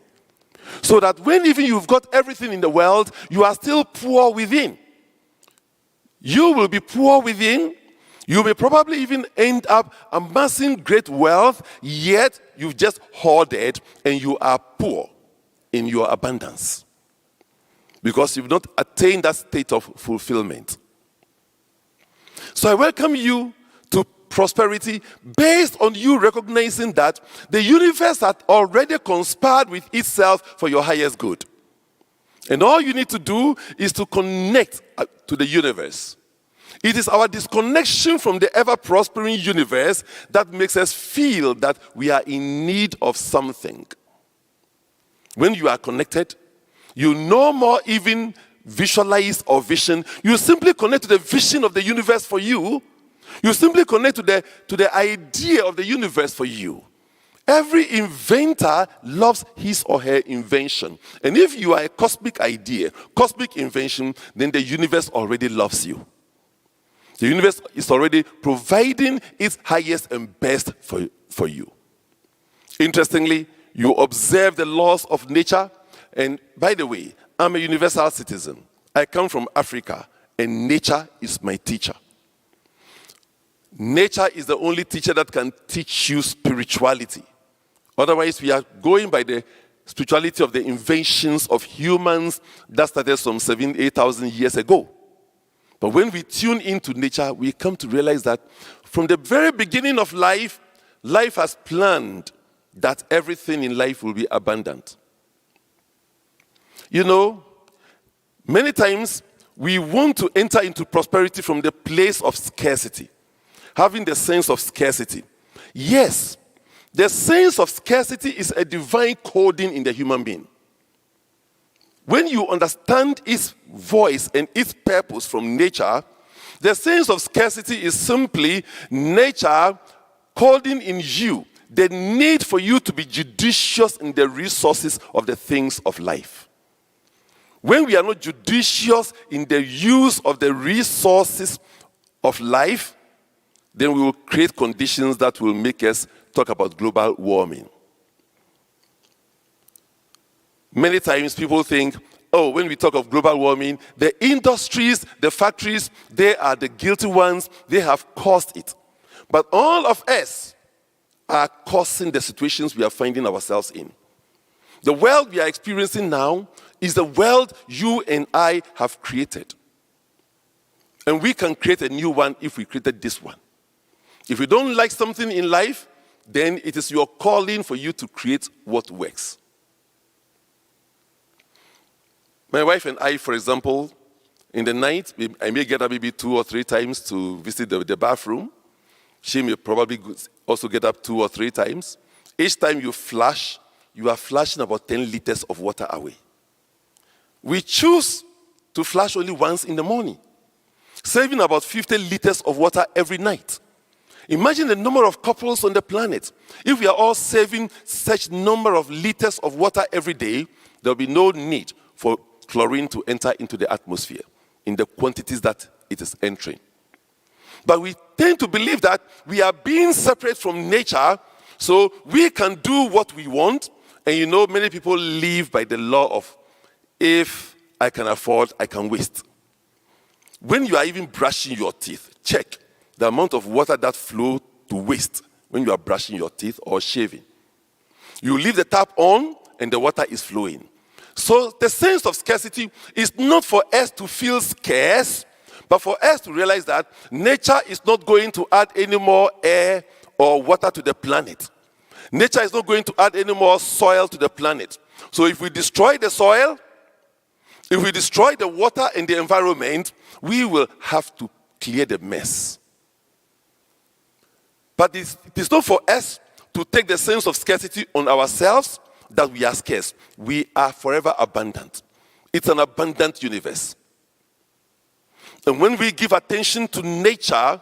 So that when even you've got everything in the world, you are still poor within. You will be poor within. You may probably even end up amassing great wealth, yet you've just hoarded and you are poor in your abundance. Because you've not attained that state of fulfillment. So I welcome you to prosperity based on you recognizing that the universe had already conspired with itself for your highest good. And all you need to do is to connect to the universe. It is our disconnection from the ever-prospering universe that makes us feel that we are in need of something. When you are connected, you no more even visualize or vision. You simply connect to the vision of the universe for you. You simply connect to the idea of the universe for you. Every inventor loves his or her invention. And if you are a cosmic idea, cosmic invention, then the universe already loves you. The universe is already providing its highest and best for you. Interestingly, you observe the laws of nature. And by the way, I'm a universal citizen. I come from Africa, and nature is my teacher. Nature is the only teacher that can teach you spirituality. Otherwise, we are going by the spirituality of the inventions of humans that started some 7,000-8,000 years ago. But when we tune into nature, we come to realize that from the very beginning of life, life has planned that everything in life will be abundant. You know, many times we want to enter into prosperity from the place of scarcity, having the sense of scarcity. Yes, the sense of scarcity is a divine coding in the human being. When you understand its voice and its purpose from nature, the sense of scarcity is simply nature coding in you the need for you to be judicious in the resources of the things of life. When we are not judicious in the use of the resources of life, then we will create conditions that will make us talk about global warming. Many times people think, oh, when we talk of global warming, the industries, the factories, they are the guilty ones. They have caused it. But all of us are causing the situations we are finding ourselves in. The world we are experiencing now is the world you and I have created. And we can create a new one if we created this one. If you don't like something in life, then it is your calling for you to create what works. My wife and I, for example, in the night, I may get up maybe 2 or 3 times to visit the bathroom. She may probably also get up 2 or 3 times. Each time you flush, you are flushing about 10 liters of water away. We choose to flush only once in the morning, saving about 50 liters of water every night. Imagine the number of couples on the planet. If we are all saving such number of liters of water every day, there will be no need for chlorine to enter into the atmosphere in the quantities that it is entering. But we tend to believe that we are being separate from nature, so we can do what we want. And you know, many people live by the law of, if I can afford, I can waste. When you are even brushing your teeth, check. the amount of water that flows to waste when you are brushing your teeth or shaving. You leave the tap on and the water is flowing. So the sense of scarcity is not for us to feel scarce, but for us to realize that nature is not going to add any more air or water to the planet. Nature is not going to add any more soil to the planet. So if we destroy the soil, if we destroy the water and the environment, we will have to clear the mess. But it is not for us to take the sense of scarcity on ourselves that we are scarce. We are forever abundant. It's an abundant universe. And when we give attention to nature,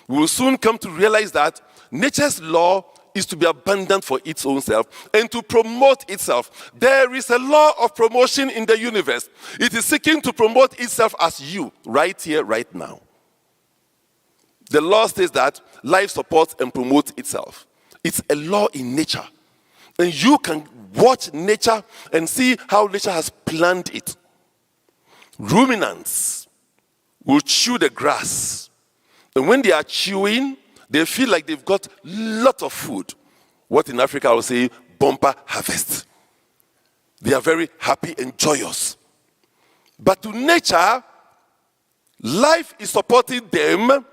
we will soon come to realize that nature's law is to be abundant for its own self and to promote itself. There is a law of promotion in the universe. It is seeking to promote itself as you, right here, right now. The law says that life supports and promotes itself. It's a law in nature. And you can watch nature and see how nature has planned it. Ruminants will chew the grass. And when they are chewing, they feel like they've got lots of food. What in Africa I would say, bumper harvest. They are very happy and joyous. But to nature, life is supporting them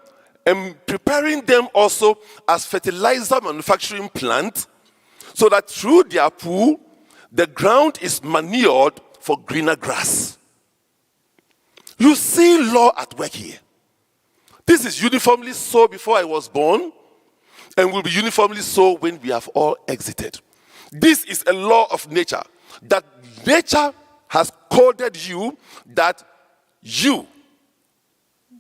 and preparing them also as fertilizer manufacturing plant, so that through their poo, the ground is manured for greener grass. You see law at work here. This is uniformly so before I was born, and will be uniformly so when we have all exited. This is a law of nature, that nature has coded you that you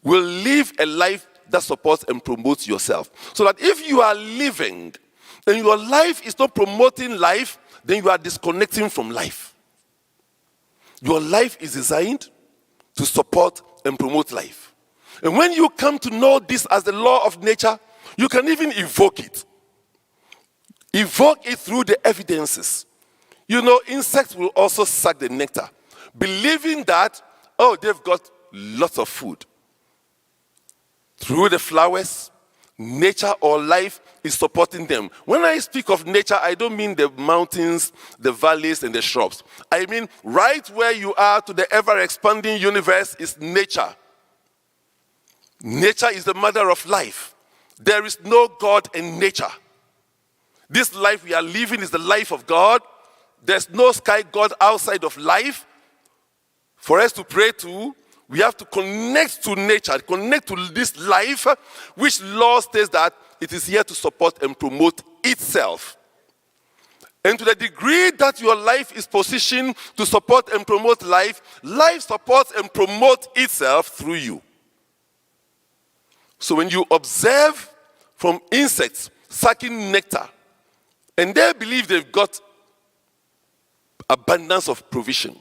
will live a life that supports and promotes yourself. So that if you are living and your life is not promoting life, then you are disconnecting from life. Your life is designed to support and promote life. And when you come to know this as the law of nature, you can even evoke it. Evoke it through the evidences. You know, insects will also suck the nectar, believing that, oh, they've got lots of food. Through the flowers, nature or life is supporting them. When I speak of nature, I don't mean the mountains, the valleys, and the shrubs. I mean right where you are to the ever-expanding universe is nature. Nature is the mother of life. There is no God in nature. This life we are living is the life of God. There's no sky God outside of life. For us to pray to, we have to connect to nature, connect to this life, which law says that it is here to support and promote itself. And to the degree that your life is positioned to support and promote life, life supports and promotes itself through you. So when you observe from insects sucking nectar, and they believe they've got abundance of provision,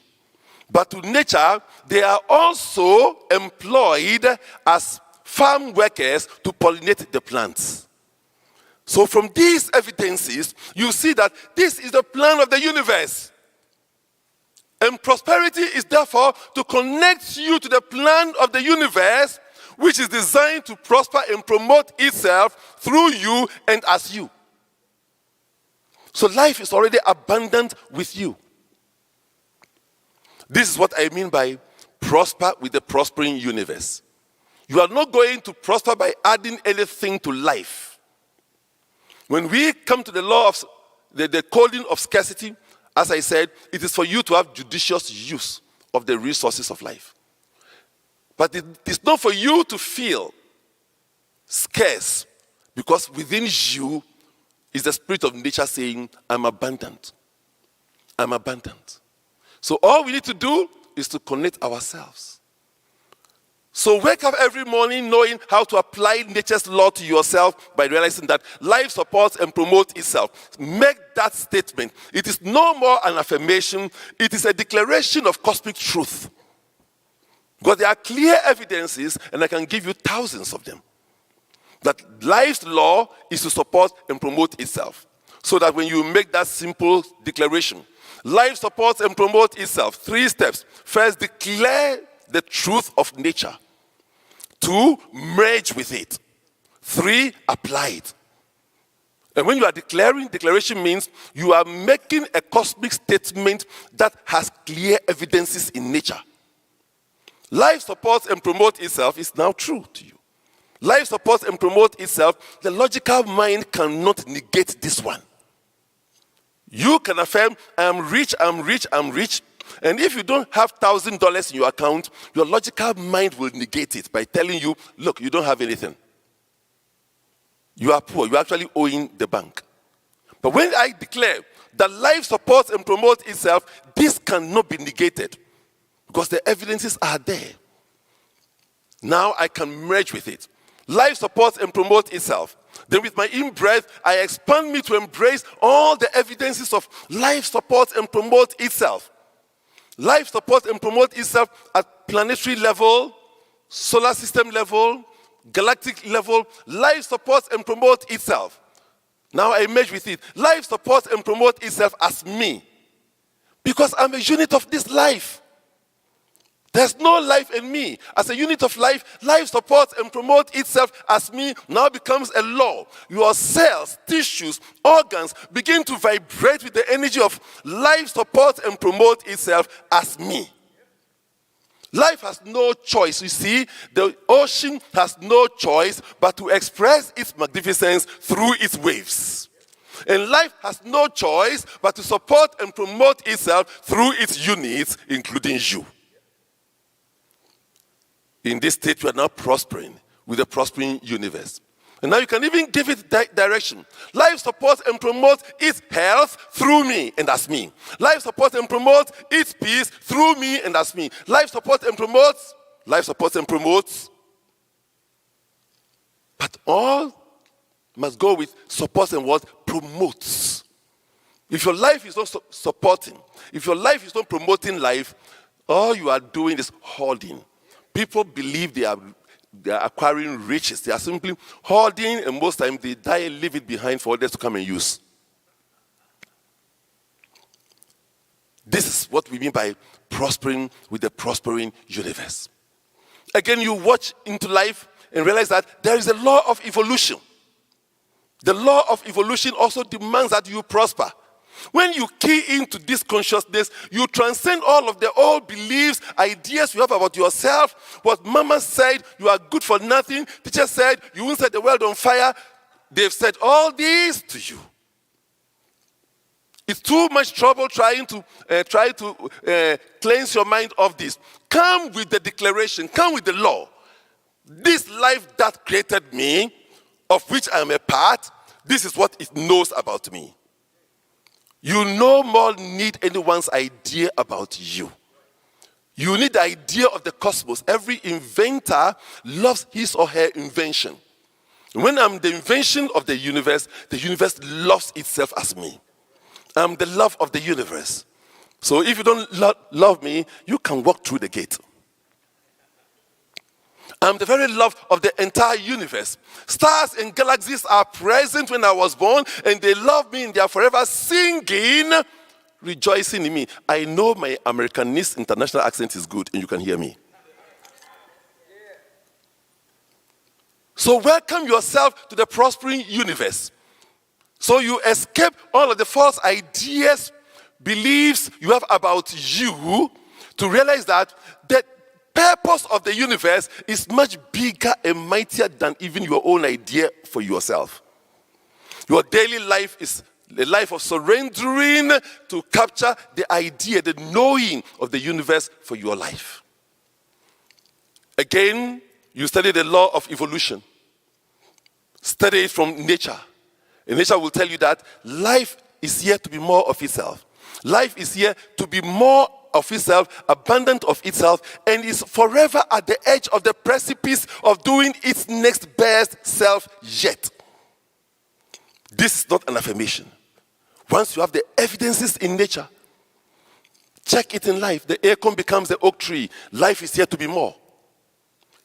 but to nature, they are also employed as farm workers to pollinate the plants. So from these evidences, you see that this is the plan of the universe. And prosperity is therefore to connect you to the plan of the universe, which is designed to prosper and promote itself through you and as you. So life is already abundant with you. This is what I mean by prosper with the prospering universe. You are not going to prosper by adding anything to life. When we come to the law of the coding of scarcity, as I said, it is for you to have judicious use of the resources of life. But it is not for you to feel scarce, because within you is the spirit of nature saying, I'm abundant. I'm abundant. So all we need to do is to connect ourselves. So wake up every morning knowing how to apply nature's law to yourself by realizing that life supports and promotes itself. Make that statement. It is no more an affirmation. It is a declaration of cosmic truth. Because there are clear evidences, and I can give you thousands of them, that life's law is to support and promote itself. So that when you make that simple declaration, life supports and promotes itself. 3 steps. First, declare the truth of nature. 2, merge with it. 3, apply it. And when you are declaring, declaration means you are making a cosmic statement that has clear evidences in nature. Life supports and promotes itself is now true to you. Life supports and promotes itself. The logical mind cannot negate this one. You can affirm, I'm rich, I'm rich, I'm rich. And if you don't have $1,000 in your account, your logical mind will negate it by telling you, look, you don't have anything. You are poor. You're actually owing the bank. But when I declare that life supports and promotes itself, this cannot be negated because the evidences are there. Now I can merge with it. Life supports and promotes itself. Then with my in-breath, I expand me to embrace all the evidences of life supports and promotes itself. Life supports and promotes itself at planetary level, solar system level, galactic level. Life supports and promotes itself. Now I merge with it. Life supports and promotes itself as me. Because I'm a unit of this life. There's no life in me. As a unit of life, life supports and promotes itself as me now becomes a law. Your cells, tissues, organs begin to vibrate with the energy of life supports and promotes itself as me. Life has no choice. You see, the ocean has no choice but to express its magnificence through its waves. And life has no choice but to support and promote itself through its units, including you. In this state, you are now prospering with a prospering universe. And now you can even give it direction. Life supports and promotes its health through me and as me. Life supports and promotes its peace through me and as me. Life supports and promotes. But all must go with supports and what? Promotes. If your life is not supporting, if your life is not promoting life, all you are doing is hoarding. People believe they are acquiring riches. They are simply hoarding, and most times they die and leave it behind for others to come and use. This is what we mean by prospering with the prospering universe. Again, you watch into life and realize that there is a law of evolution. The law of evolution also demands that you prosper. When you key into this consciousness, you transcend all of the old beliefs, ideas you have about yourself. What mama said, you are good for nothing. Teacher said, you won't set the world on fire. They've said all this to you. It's too much trouble trying to cleanse your mind of this. Come with the declaration. Come with the law. This life that created me, of which I am a part, this is what it knows about me. You no more need anyone's idea about you. You need the idea of the cosmos. Every inventor loves his or her invention. When I'm the invention of the universe loves itself as me. I'm the love of the universe. So if you don't love me, you can walk through the gate. I'm the very love of the entire universe. Stars and galaxies are present when I was born, and they love me, and they are forever singing, rejoicing in me. I know my Americanist international accent is good, and you can hear me. So welcome yourself to the prospering universe. So you escape all of the false ideas, beliefs you have about you, to realize that the purpose of the universe is much bigger and mightier than even your own idea for yourself. Your daily life is a life of surrendering to capture the idea, the knowing of the universe for your life. Again, you study the law of evolution. Study it from nature. And nature will tell you that life is here to be more of itself. Life is here to be more of itself, abundant of itself, and is forever at the edge of the precipice of doing its next best self yet. This is not an affirmation. Once you have the evidences in nature, check it in life. The acorn becomes the oak tree. Life is here to be more.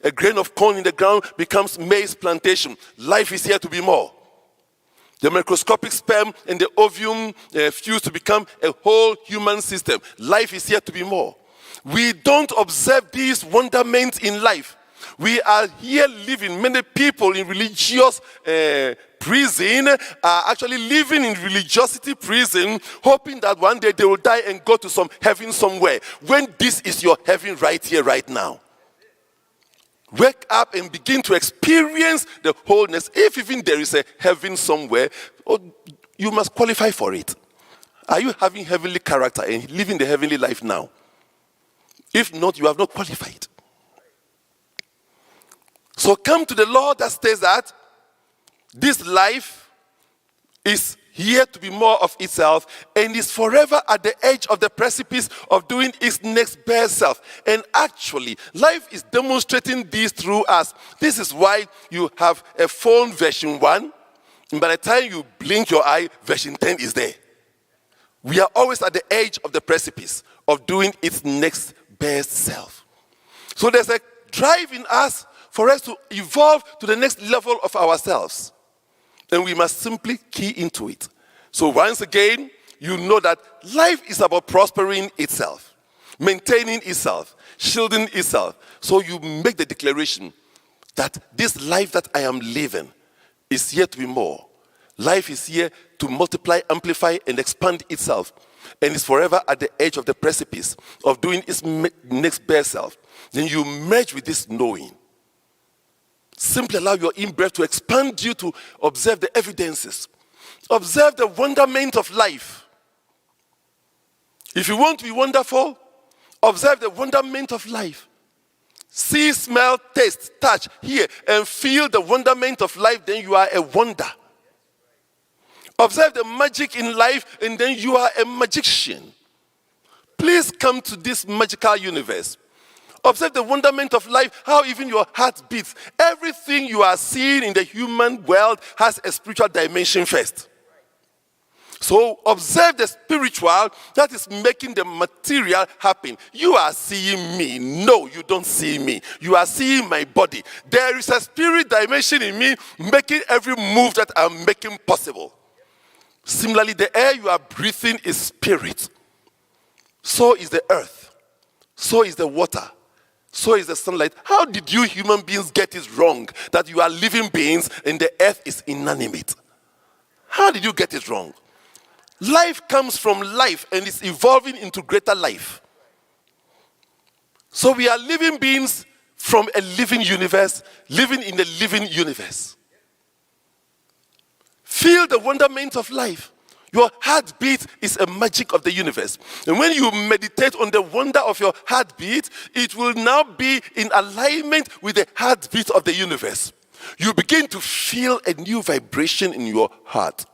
A grain of corn in the ground becomes maize plantation. Life is here to be more. The microscopic sperm and the ovum fuse to become a whole human system. Life is here to be more. We don't observe these wonderments in life. We are here living. Many people in religious prison are actually living in religiosity prison, hoping that one day they will die and go to some heaven somewhere, when this is your heaven right here, right now. Wake up and begin to experience the wholeness. If even there is a heaven somewhere, you must qualify for it. Are you having heavenly character and living the heavenly life now? If not, you have not qualified. So come to the Lord that says that this life is here to be more of itself and is forever at the edge of the precipice of doing its next best self. And actually, life is demonstrating this through us. This is why you have a phone version 1, and by the time you blink your eye, version 10 is there. We are always at the edge of the precipice of doing its next best self. So there's a drive in us for us to evolve to the next level of ourselves. And we must simply key into it. So once again, you know that life is about prospering itself, maintaining itself, shielding itself. So you make the declaration that this life that I am living is here to be more. Life is here to multiply, amplify, and expand itself, and is forever at the edge of the precipice of doing its next best self. Then you merge with this knowing. Simply allow your in-breath to expand you to observe the evidences. Observe the wonderment of life. If you want to be wonderful, observe the wonderment of life. See, smell, taste, touch, hear, and feel the wonderment of life, then you are a wonder. Observe the magic in life, and then you are a magician. Please come to this magical universe. Observe the wonderment of life, how even your heart beats. Everything you are seeing in the human world has a spiritual dimension first. So observe the spiritual that is making the material happen. You are seeing me. No, you don't see me. You are seeing my body. There is a spirit dimension in me making every move that I'm making possible. Similarly, the air you are breathing is spirit. So is the earth. So is the water. So is the sunlight. How did you human beings get it wrong that you are living beings and the earth is inanimate? How did you get it wrong? Life comes from life and is evolving into greater life. So we are living beings from a living universe, living in a living universe. Feel the wonderment of life. Your heartbeat is a magic of the universe. And when you meditate on the wonder of your heartbeat, it will now be in alignment with the heartbeat of the universe. You begin to feel a new vibration in your heart.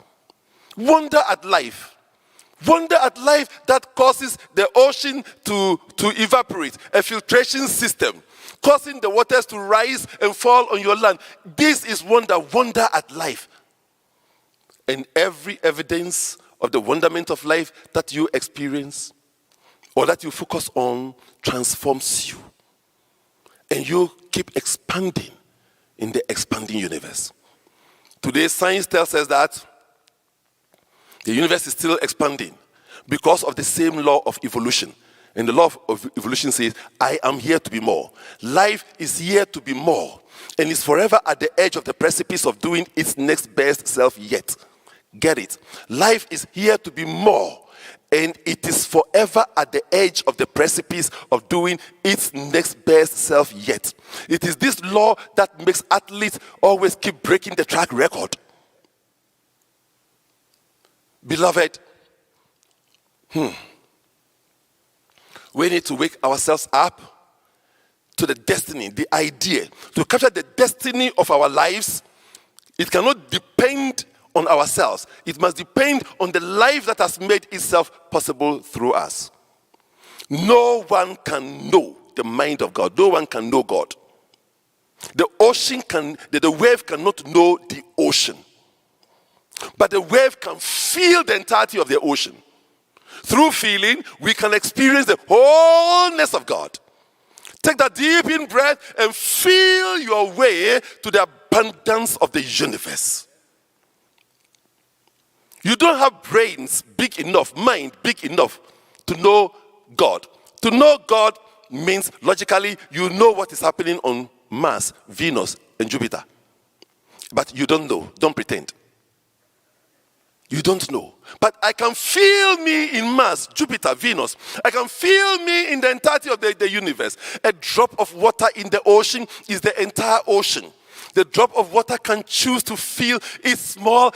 Wonder at life. Wonder at life that causes the ocean to evaporate, a filtration system, causing the waters to rise and fall on your land. This is wonder at life. And every evidence of the wonderment of life that you experience or that you focus on transforms you. And you keep expanding in the expanding universe. Today, science tells us that the universe is still expanding because of the same law of evolution. And the law of evolution says, I am here to be more. Life is here to be more and is forever at the edge of the precipice of doing its next best self yet. Get it? Life is here to be more, and it is forever at the edge of the precipice of doing its next best self yet. It is this law that makes athletes always keep breaking the track record. Beloved, we need to wake ourselves up to the destiny, the idea, to capture the destiny of our lives. It cannot depend on ourselves. It must depend on the life that has made itself possible through us. No one can know the mind of God. No one can know God. The wave cannot know the ocean. But the wave can feel the entirety of the ocean. Through feeling, we can experience the wholeness of God. Take that deep in breath and feel your way to the abundance of the universe. You don't have brains big enough, mind big enough to know God. To know God means logically you know what is happening on Mars, Venus, and Jupiter. But you don't know. Don't pretend. You don't know. But I can feel me in Mars, Jupiter, Venus. I can feel me in the entirety of the universe. A drop of water in the ocean is the entire ocean. The drop of water can choose to feel its small,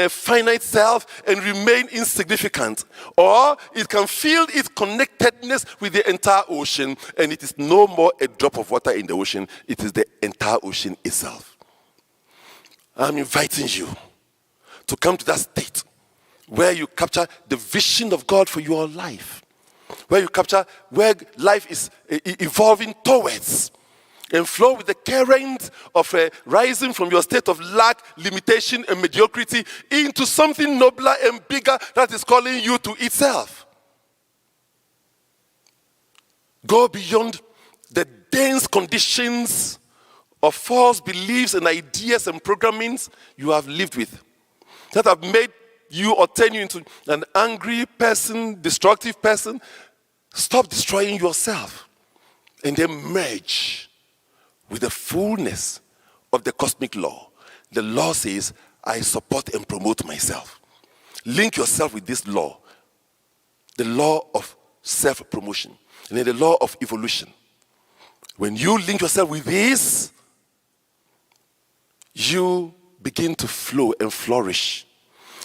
finite self and remain insignificant. Or it can feel its connectedness with the entire ocean, and it is no more a drop of water in the ocean. It is the entire ocean itself. I'm inviting you to come to that state where you capture the vision of God for your life, where you capture where life is evolving towards, and flow with the current of rising from your state of lack, limitation, and mediocrity into something nobler and bigger that is calling you to itself. Go beyond the dense conditions of false beliefs and ideas and programmings you have lived with that have made you or turn you into an angry person, destructive person. Stop destroying yourself and then merge with the fullness of the cosmic law. The law says, I support and promote myself. Link yourself with this law, the law of self-promotion, and then the law of evolution. When you link yourself with this, you begin to flow and flourish.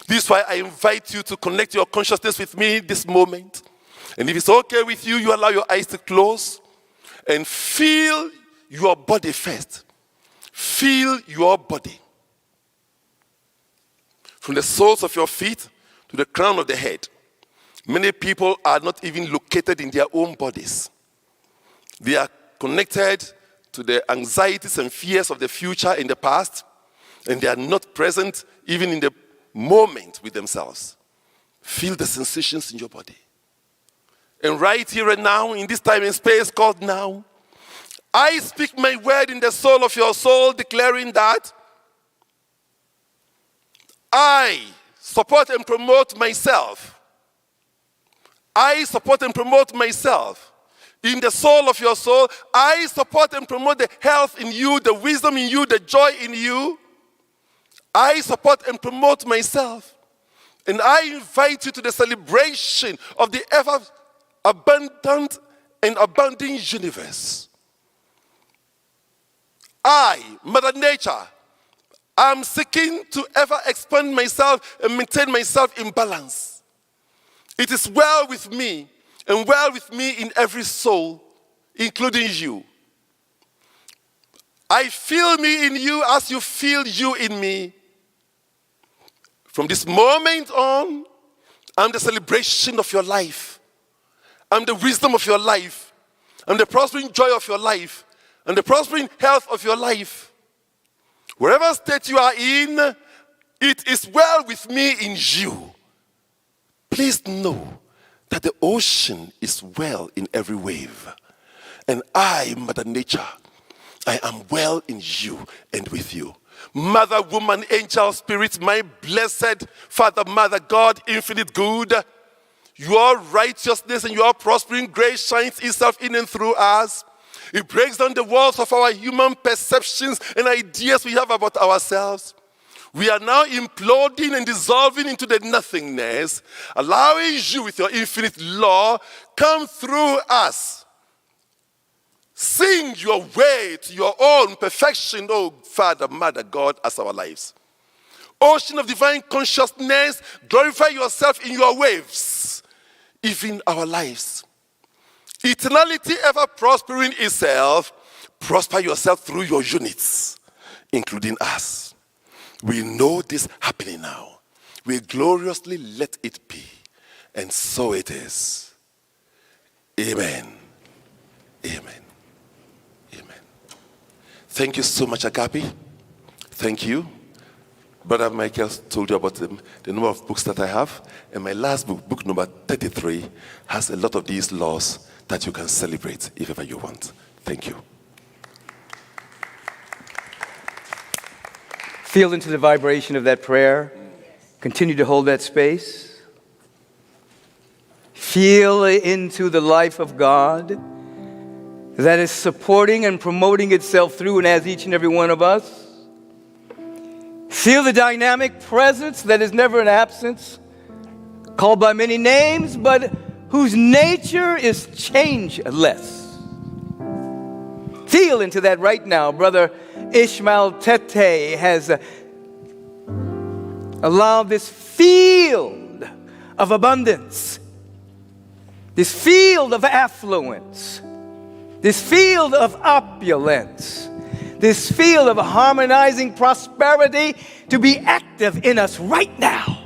This is why I invite you to connect your consciousness with me this moment. And if it's okay with you, you allow your eyes to close and feel your body first. Feel your body. From the soles of your feet to the crown of the head. Many people are not even located in their own bodies. They are connected to the anxieties and fears of the future in the past, and they are not present even in the moment with themselves. Feel the sensations in your body. And right here and now, in this time and space called now, I speak my word in the soul of your soul, declaring that I support and promote myself. I support and promote myself. In the soul of your soul, I support and promote the health in you, the wisdom in you, the joy in you. I support and promote myself. And I invite you to the celebration of the ever abundant and abounding universe. I, Mother Nature, am seeking to ever expand myself and maintain myself in balance. It is well with me and well with me in every soul, including you. I feel me in you as you feel you in me. From this moment on, I'm the celebration of your life. I'm the wisdom of your life. I'm the prospering joy of your life. I'm the prospering health of your life. Wherever state you are in, it is well with me in you. Please know that the ocean is well in every wave. And I, Mother Nature, I am well in you and with you. Mother, woman, angel, spirit, my blessed Father, Mother, God, infinite good, your righteousness and your prospering grace shines itself in and through us. It breaks down the walls of our human perceptions and ideas we have about ourselves. We are now imploding and dissolving into the nothingness, allowing you with your infinite law come through us. Sing your way to your own perfection, oh Father, Mother, God, as our lives. Ocean of divine consciousness, glorify yourself in your waves, even our lives. Eternality ever prospering itself, prosper yourself through your units, including us. We know this happening now. We gloriously let it be. And so it is. Amen. Amen. Amen. Thank you so much, Agape. Thank you. Brother Michael told you about the number of books that I have. And my last book, book number 33, has a lot of these laws that you can celebrate if ever you want. Thank you. Feel into the vibration of that prayer. Continue to hold that space. Feel into the life of God. that is supporting and promoting itself through and as each and every one of us. Feel the dynamic presence that is never an absence, called by many names, but whose nature is changeless. Feel into that right now. Brother Ishmael Tetteh has allowed this field of abundance, this field of affluence, this field of opulence, this field of harmonizing prosperity to be active in us right now.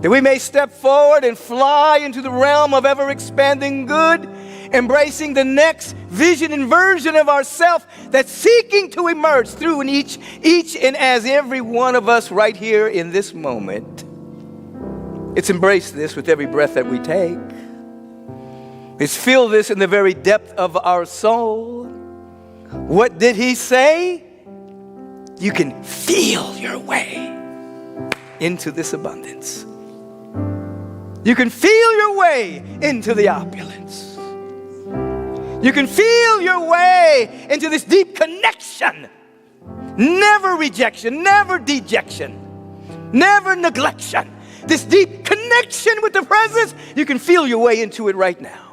That we may step forward and fly into the realm of ever-expanding good, embracing the next vision and version of ourselves that's seeking to emerge through and each and as every one of us right here in this moment. It's embrace this with every breath that we take. It's feel this in the very depth of our soul. What did he say? You can feel your way into this abundance. You can feel your way into the opulence. You can feel your way into this deep connection. Never rejection, never dejection, never neglection. This deep connection with the presence, you can feel your way into it right now.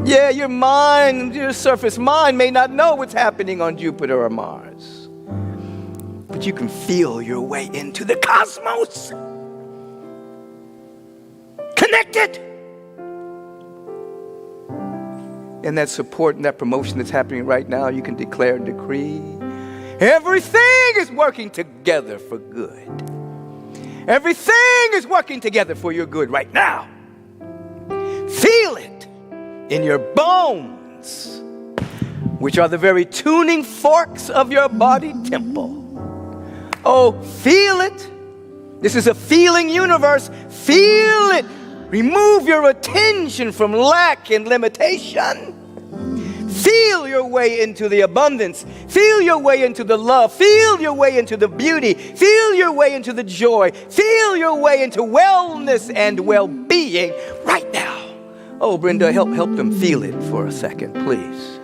Yeah, your mind, your surface mind may not know what's happening on Jupiter or Mars, but you can feel your way into the cosmos. Connected. And that support and that promotion that's happening right now, you can declare and decree. Everything is working together for good. Everything is working together for your good right now. Feel it in your bones, which are the very tuning forks of your body temple. Oh, feel it. This is a feeling universe. Feel it. Remove your attention from lack and limitation. Feel your way into the abundance. Feel your way into the love. Feel your way into the beauty. Feel your way into the joy. Feel your way into wellness and well-being right now. Oh, Brenda, help them feel it for a second, please.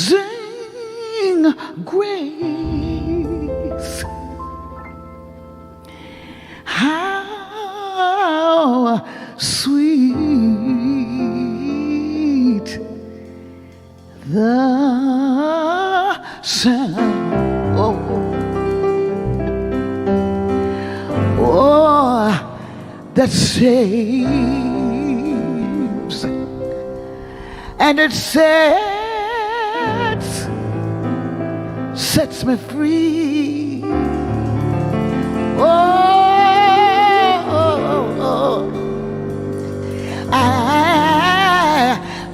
Amazing grace, how sweet the sound, oh, that saves, and it sets me free.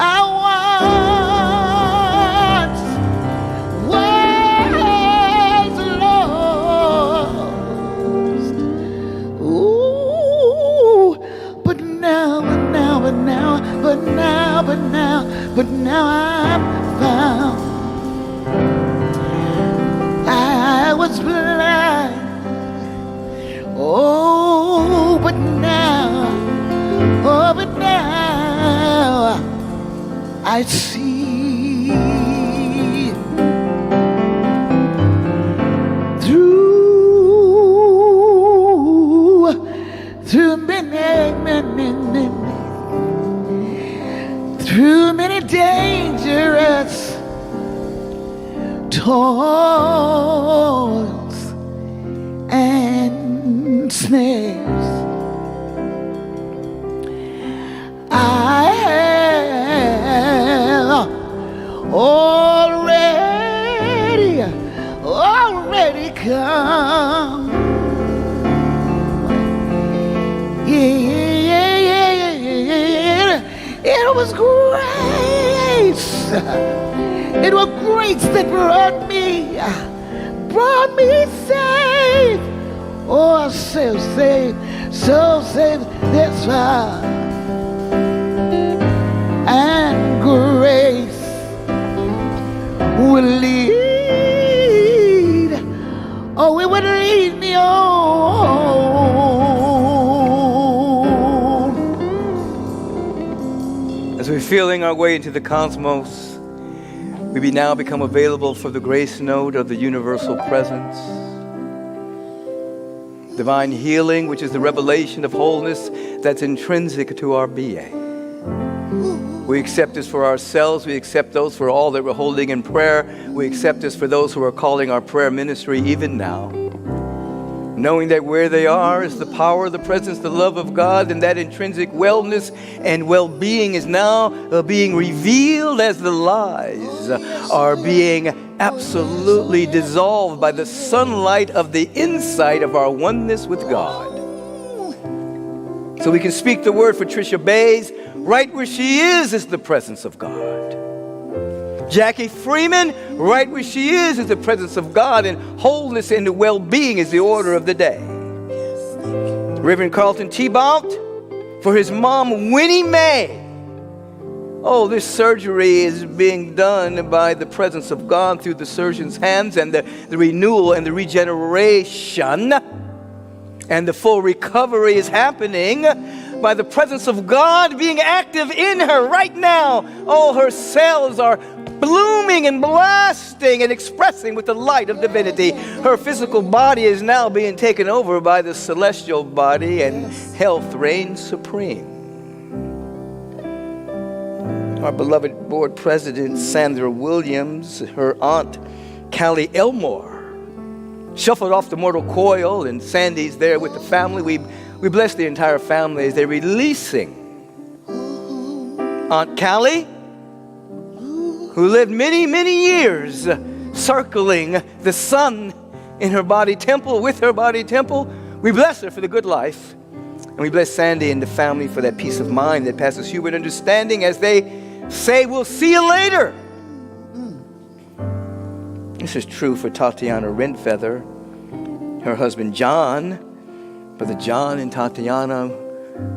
I once was lost. Ooh, but now I'm found. I was blind, but now I see. Through many dangerous toils and snares, I have already come. It was grace. It was grace that brought me brought me safe. Oh, so safe, that's why. And grace will lead, oh, it would lead me on. As we're feeling our way into the cosmos, we now become available for the grace note of the universal presence. Divine healing, which is the revelation of wholeness that's intrinsic to our being. We accept this for ourselves. We accept those for all that we're holding in prayer. We accept this for those who are calling our prayer ministry even now. Knowing that where they are is the power, the presence, the love of God, and that intrinsic wellness and well-being is now being revealed as the lies are being absolutely dissolved by the sunlight of the insight of our oneness with God. So we can speak the word for Tricia Bays. Right where she is the presence of God. Jackie Freeman, right where she is the presence of God, and wholeness and well-being is the order of the day. Reverend Carlton Thibault, for his mom, Winnie Mae. Oh, this surgery is being done by the presence of God through the surgeon's hands, and the renewal and the regeneration and the full recovery is happening by the presence of God being active in her right now. Oh, her cells are blooming and blasting and expressing with the light of divinity. Her physical body is now being taken over by the celestial body, and health reigns supreme. Our beloved board president, Sandra Williams, her aunt, Callie Elmore, shuffled off the mortal coil, and Sandy's there with the family. We bless the entire family as they're releasing Aunt Callie, who lived many, many years circling the sun in her body temple, with her body temple. We bless her for the good life. And we bless Sandy and the family for that peace of mind that passes human understanding as they say, we'll see you later. This is true for Tatiana Rentfeather, her husband John. Brother John and Tatiana,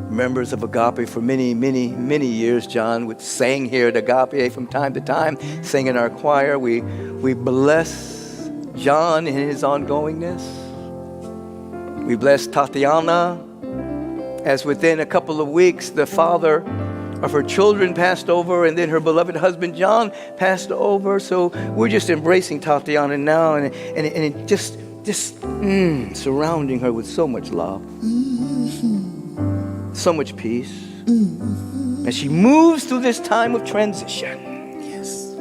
members of Agape for many, many, many years. John would sing here at Agape from time to time, sing in our choir. We bless John in his ongoingness. We bless Tatiana as within a couple of weeks the father of her children passed over, and then her beloved husband John passed over. So we're just embracing Tatiana now, and it just surrounding her with so much love, so much peace, as she moves through this time of transition. Yes.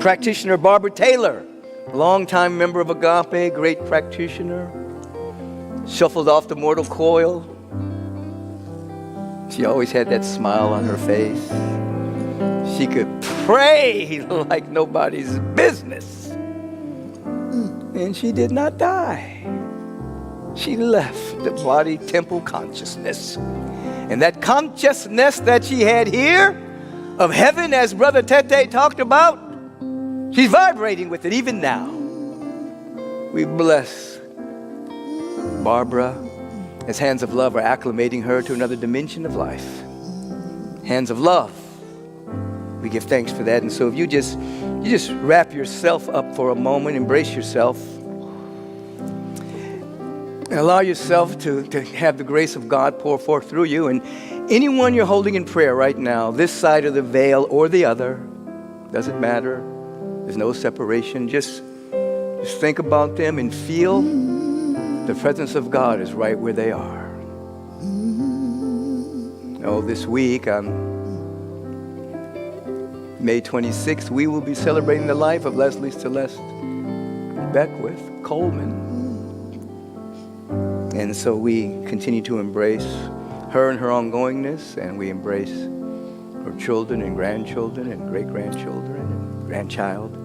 Practitioner Barbara Taylor, longtime member of Agape, great practitioner, shuffled off the mortal coil. She always had that smile on her face. She could pray like nobody's business. And she did not die. She left the body temple consciousness. And that consciousness that she had here of heaven, as Brother Tetteh talked about, she's vibrating with it even now. We bless Barbara as hands of love are acclimating her to another dimension of life. Hands of love. We give thanks for that. And so if you just wrap yourself up for a moment, embrace yourself, and allow yourself to have the grace of God pour forth through you. And anyone you're holding in prayer right now, this side of the veil or the other, doesn't matter. There's no separation. Just think about them and feel the presence of God is right where they are. Oh, this week on May 26th, we will be celebrating the life of Leslie Celeste Beckwith Coleman. And so we continue to embrace her and her ongoingness, and we embrace her children and grandchildren and great-grandchildren and grandchild.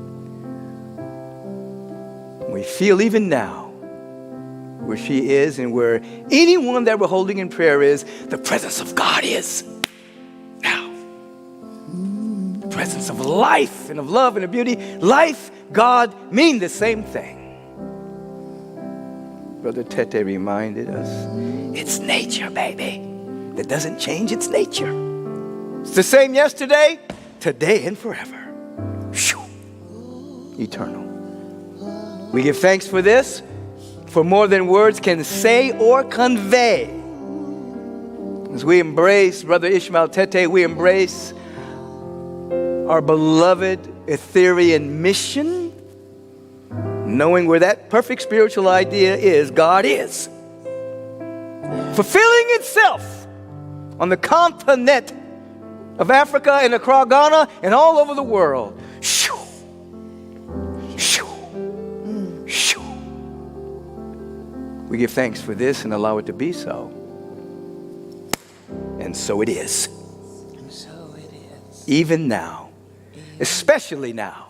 We feel even now where she is and where anyone that we're holding in prayer is, the presence of God is now. The presence of life and of love and of beauty. Life, God mean the same thing. Brother Tetteh reminded us, it's nature, baby. That doesn't change its nature. It's the same yesterday, today, and forever. Shoo. Eternal. We give thanks for this, for more than words can say or convey. As we embrace Brother Ishmael Tetteh, we embrace our beloved Ethereal mission, knowing where that perfect spiritual idea is, God is fulfilling itself on the continent of Africa and across Ghana and all over the world. Shoo. Shoo. Shoo. We give thanks for this and allow it to be so. And so it is. And so it is. Even now. Especially now.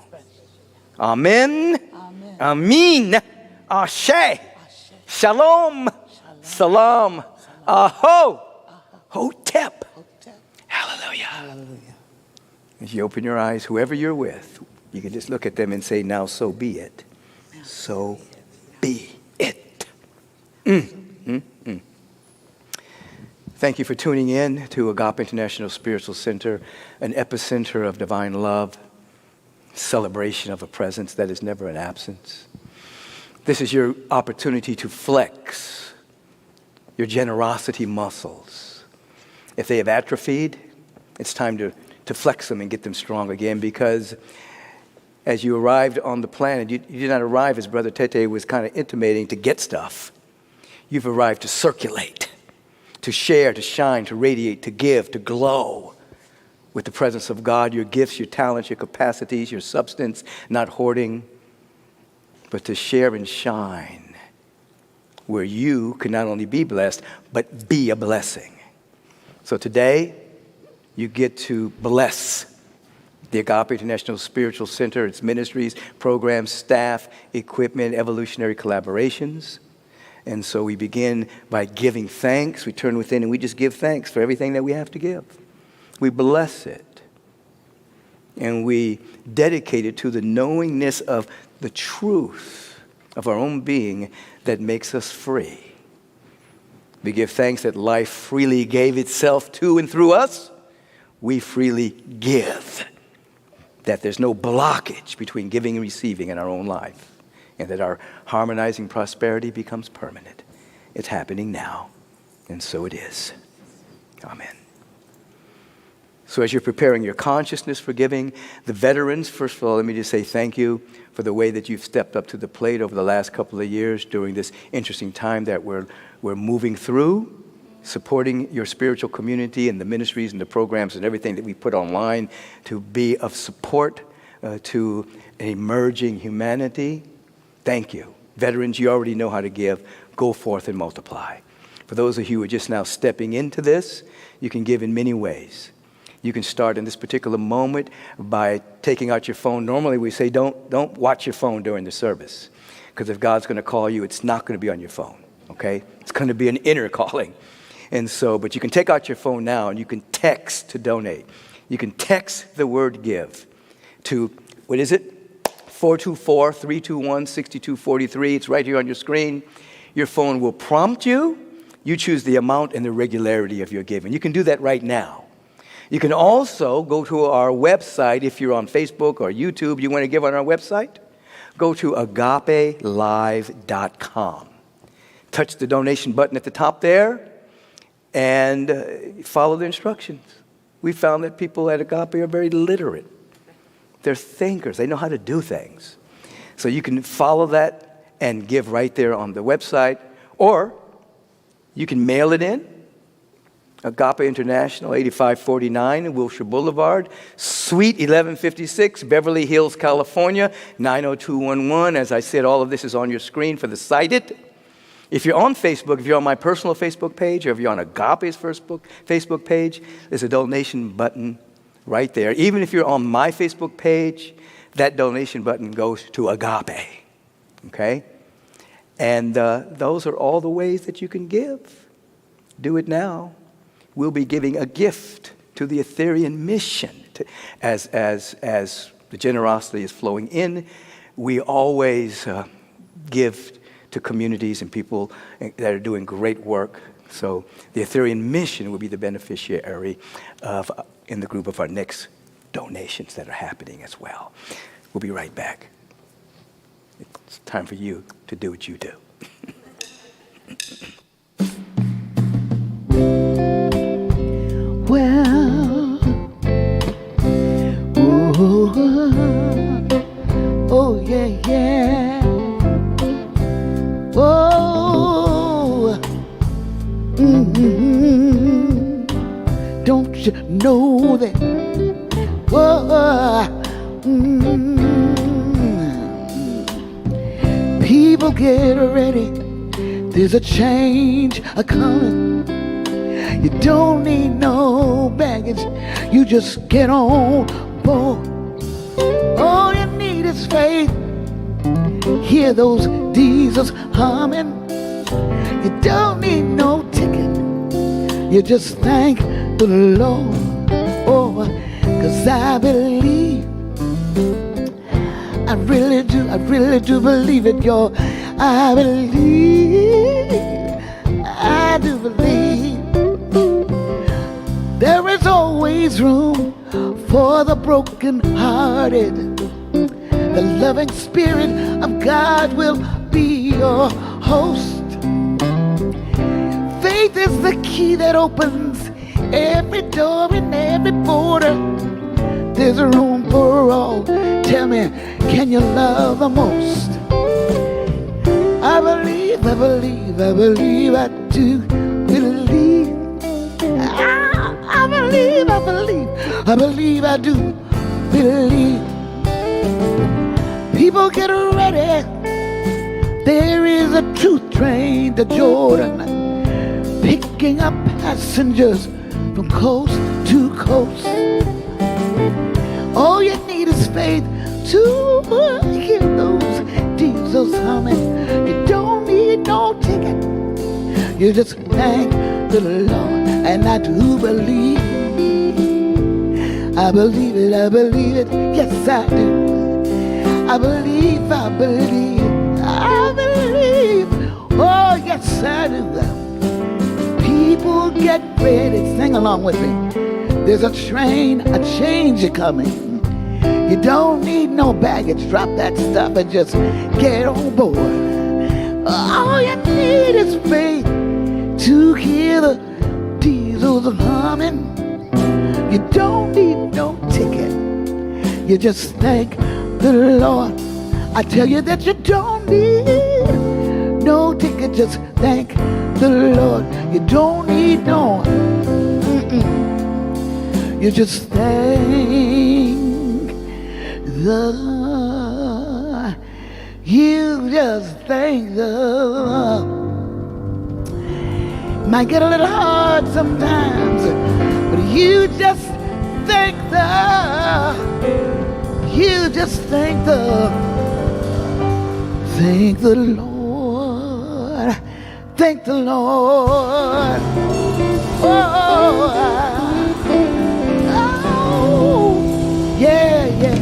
Amen. Amen. Amin. Ashe. Shalom. Salam. Aho. Hotep. Hallelujah. Hallelujah. As you open your eyes, whoever you're with, you can just look at them and say, now so be it. So be it. Thank you for tuning in to Agape International Spiritual Center, an epicenter of divine love, celebration of a presence that is never an absence. This is your opportunity to flex your generosity muscles. If they have atrophied, it's time to flex them and get them strong again, because as you arrived on the planet, you did not arrive, as Brother Tetteh was kind of intimating, to get stuff. You've arrived to circulate, to share, to shine, to radiate, to give, to glow with the presence of God, your gifts, your talents, your capacities, your substance, not hoarding, but to share and shine where you can not only be blessed, but be a blessing. So today, you get to bless the Agape International Spiritual Center, its ministries, programs, staff, equipment, evolutionary collaborations. And so we begin by giving thanks. We turn within and we just give thanks for everything that we have to give. We bless it. And we dedicate it to the knowingness of the truth of our own being that makes us free. We give thanks that life freely gave itself to and through us. We freely give. That there's no blockage between giving and receiving in our own life. And that our harmonizing prosperity becomes permanent. It's happening now. And so it is. Amen. So as you're preparing your consciousness for giving, the veterans, first of all, let me just say thank you for the way that you've stepped up to the plate over the last couple of years during this interesting time that we're moving through, supporting your spiritual community and the ministries and the programs and everything that we put online to be of support to an emerging humanity. Thank you. Veterans, you already know how to give. Go forth and multiply. For those of you who are just now stepping into this, you can give in many ways. You can start in this particular moment by taking out your phone. Normally we say don't watch your phone during the service, because if God's going to call you, it's not going to be on your phone, okay? It's going to be an inner calling. And so, but you can take out your phone now and you can text to donate. You can text the word give to, what is it? 424-321-6243. It's right here on your screen. Your phone will prompt you. You choose the amount and the regularity of your giving. You can do that right now. You can also go to our website. If you're on Facebook or YouTube, you want to give on our website, go to agapelive.com. Touch the donation button at the top there and follow the instructions. We found that people at Agape are very literate. They're thinkers. They know how to do things. So you can follow that and give right there on the website, or you can mail it in. Agape International, 8549 Wilshire Boulevard, Suite 1156, Beverly Hills, California, 90211. As I said, all of this is on your screen for the sighted. If you're on Facebook, if you're on my personal Facebook page, or if you're on Agape's Facebook page, there's a donation button right there. Even if you're on my Facebook page, that donation button goes to Agape, okay? And those are all the ways that you can give. Do it now. We'll be giving a gift to the Ethereal mission as the generosity is flowing in, we always give to communities and people that are doing great work. So the Ethereum Mission will be the beneficiary of, in the group of our next donations that are happening as well. We'll be right back. It's time for you to do what you do. Well, oh yeah, yeah. Oh, don't you know that? Whoa, people get ready. There's a change a-coming. You don't need no baggage. You just get on board. All you need is faith. Hear those diesels humming. You don't need no ticket. You just thank the Lord. Oh, 'cause I believe. I really do believe it, y'all. I do believe. There is always room for the broken-hearted. The loving Spirit of God will be your host. Faith is the key that opens every door and every border. There's a room for all. Tell me, can you love the most? I believe, I do believe. I believe, I do believe. People get ready. There is a truth train to Jordan, picking up passengers from coast to coast. All you need is faith to hear those diesels humming. You don't need no ticket. You just thank the Lord, and I do believe. I believe it, yes I do. I believe, oh yes I do. People get ready, sing along with me. There's a train, a change coming. You don't need no baggage, drop that stuff and just get on board. All you need is faith to hear the diesels humming. You don't need no ticket. You just thank the Lord. I tell you that you don't need no ticket. Just thank the Lord. You don't need no. You just thank the. You just thank the. Might get a little hard sometimes, but you just thank the. You just thank the Lord. Thank the Lord. Oh, yeah, yeah.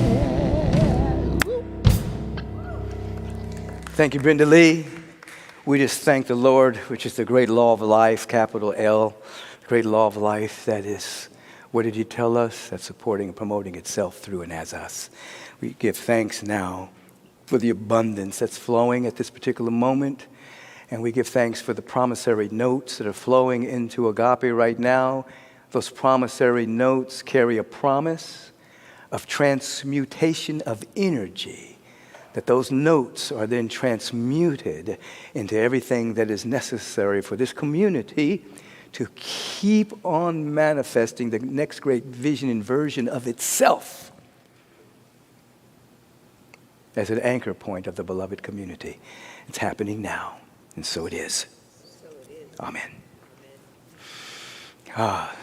Thank you, Brenda Lee. We just thank the Lord, which is the great law of life, capital L, the great law of life that is. What did he tell us? That's supporting and promoting itself through and as us. We give thanks now for the abundance that's flowing at this particular moment. And we give thanks for the promissory notes that are flowing into Agape right now. Those promissory notes carry a promise of transmutation of energy, that those notes are then transmuted into everything that is necessary for this community to keep on manifesting the next great vision and version of itself as an anchor point of the beloved community. It's happening now, and so it is. Amen.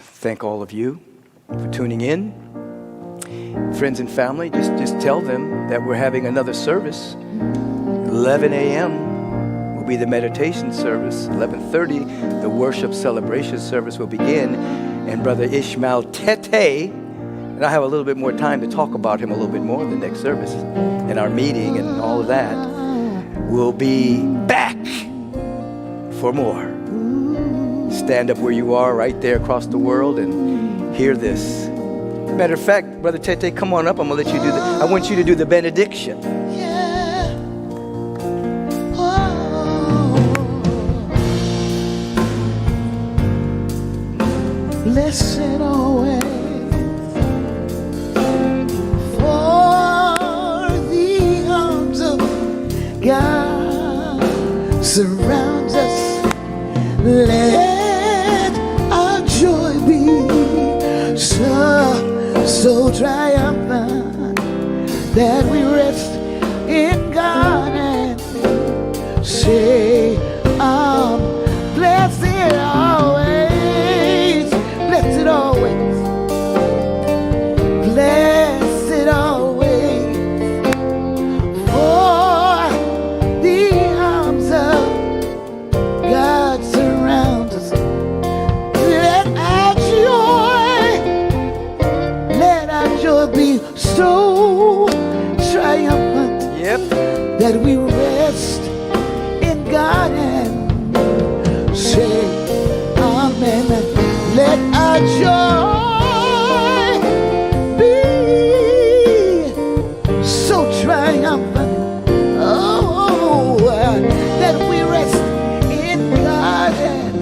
Thank all of you for tuning in. Friends and family, just tell them that we're having another service. 11 a.m. will be the meditation service. 11:30, the worship celebration service will begin. And Brother Ishmael Tetteh And I have a little bit more time to talk about him a little bit more in the next service and our meeting and all of that. We'll be back for more. Stand up where you are right there across the world and hear this. Matter of fact, Brother Tetteh, come on up. I'm going to let you do I want you to do the benediction. Yeah. Blessed always, for the arms of God surrounds us. Let our joy be so triumphant that we rest in God and say, blessed always, blessed always, blessed always, for the arms of God surrounds us. Let our joy be so triumphant, that we rest in God and say amen. Let our joy be so triumphant, that we rest in God and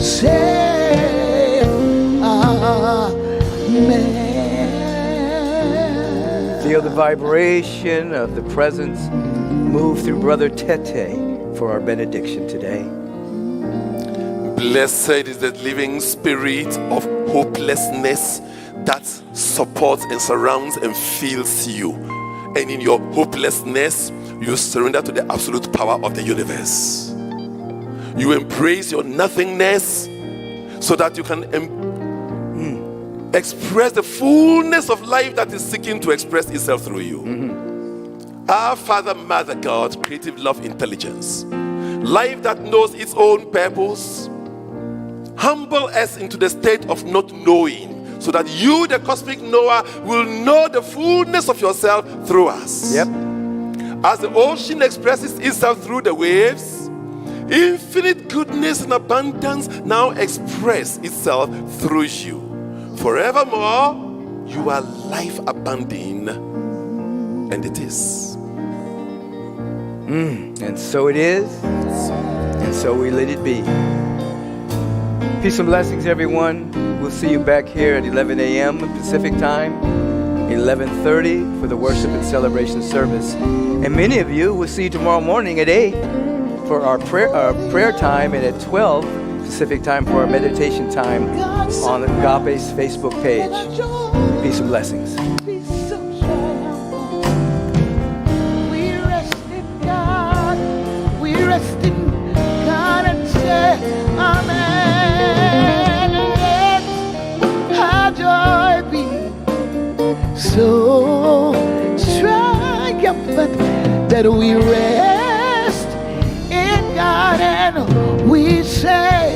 say amen. Feel the vibration of the presence move through Brother Tetteh for our benediction today. Blessed is the living spirit of hopelessness that supports and surrounds and fills you. And in your hopelessness, you surrender to the absolute power of the universe. You embrace your nothingness so that you can express the fullness of life that is seeking to express itself through you. Our Father, Mother God, creative love, intelligence, life that knows its own purpose, humble us into the state of not knowing, so that you, the cosmic knower, will know the fullness of yourself through us. As the ocean expresses itself through the waves, infinite goodness and abundance now express itself through you. Forevermore, you are life abounding, and it is. And so it is, and so we let it be. Peace and blessings, everyone. We'll see you back here at 11 a.m. Pacific time, 11:30 for the worship and celebration service. And many of you will see you tomorrow morning at 8 for our prayer time, and at 12 Pacific time for our meditation time on Agape's Facebook page. Peace and blessings. Rest in God and say amen. Let our joy be so triumphant that we rest in God and we say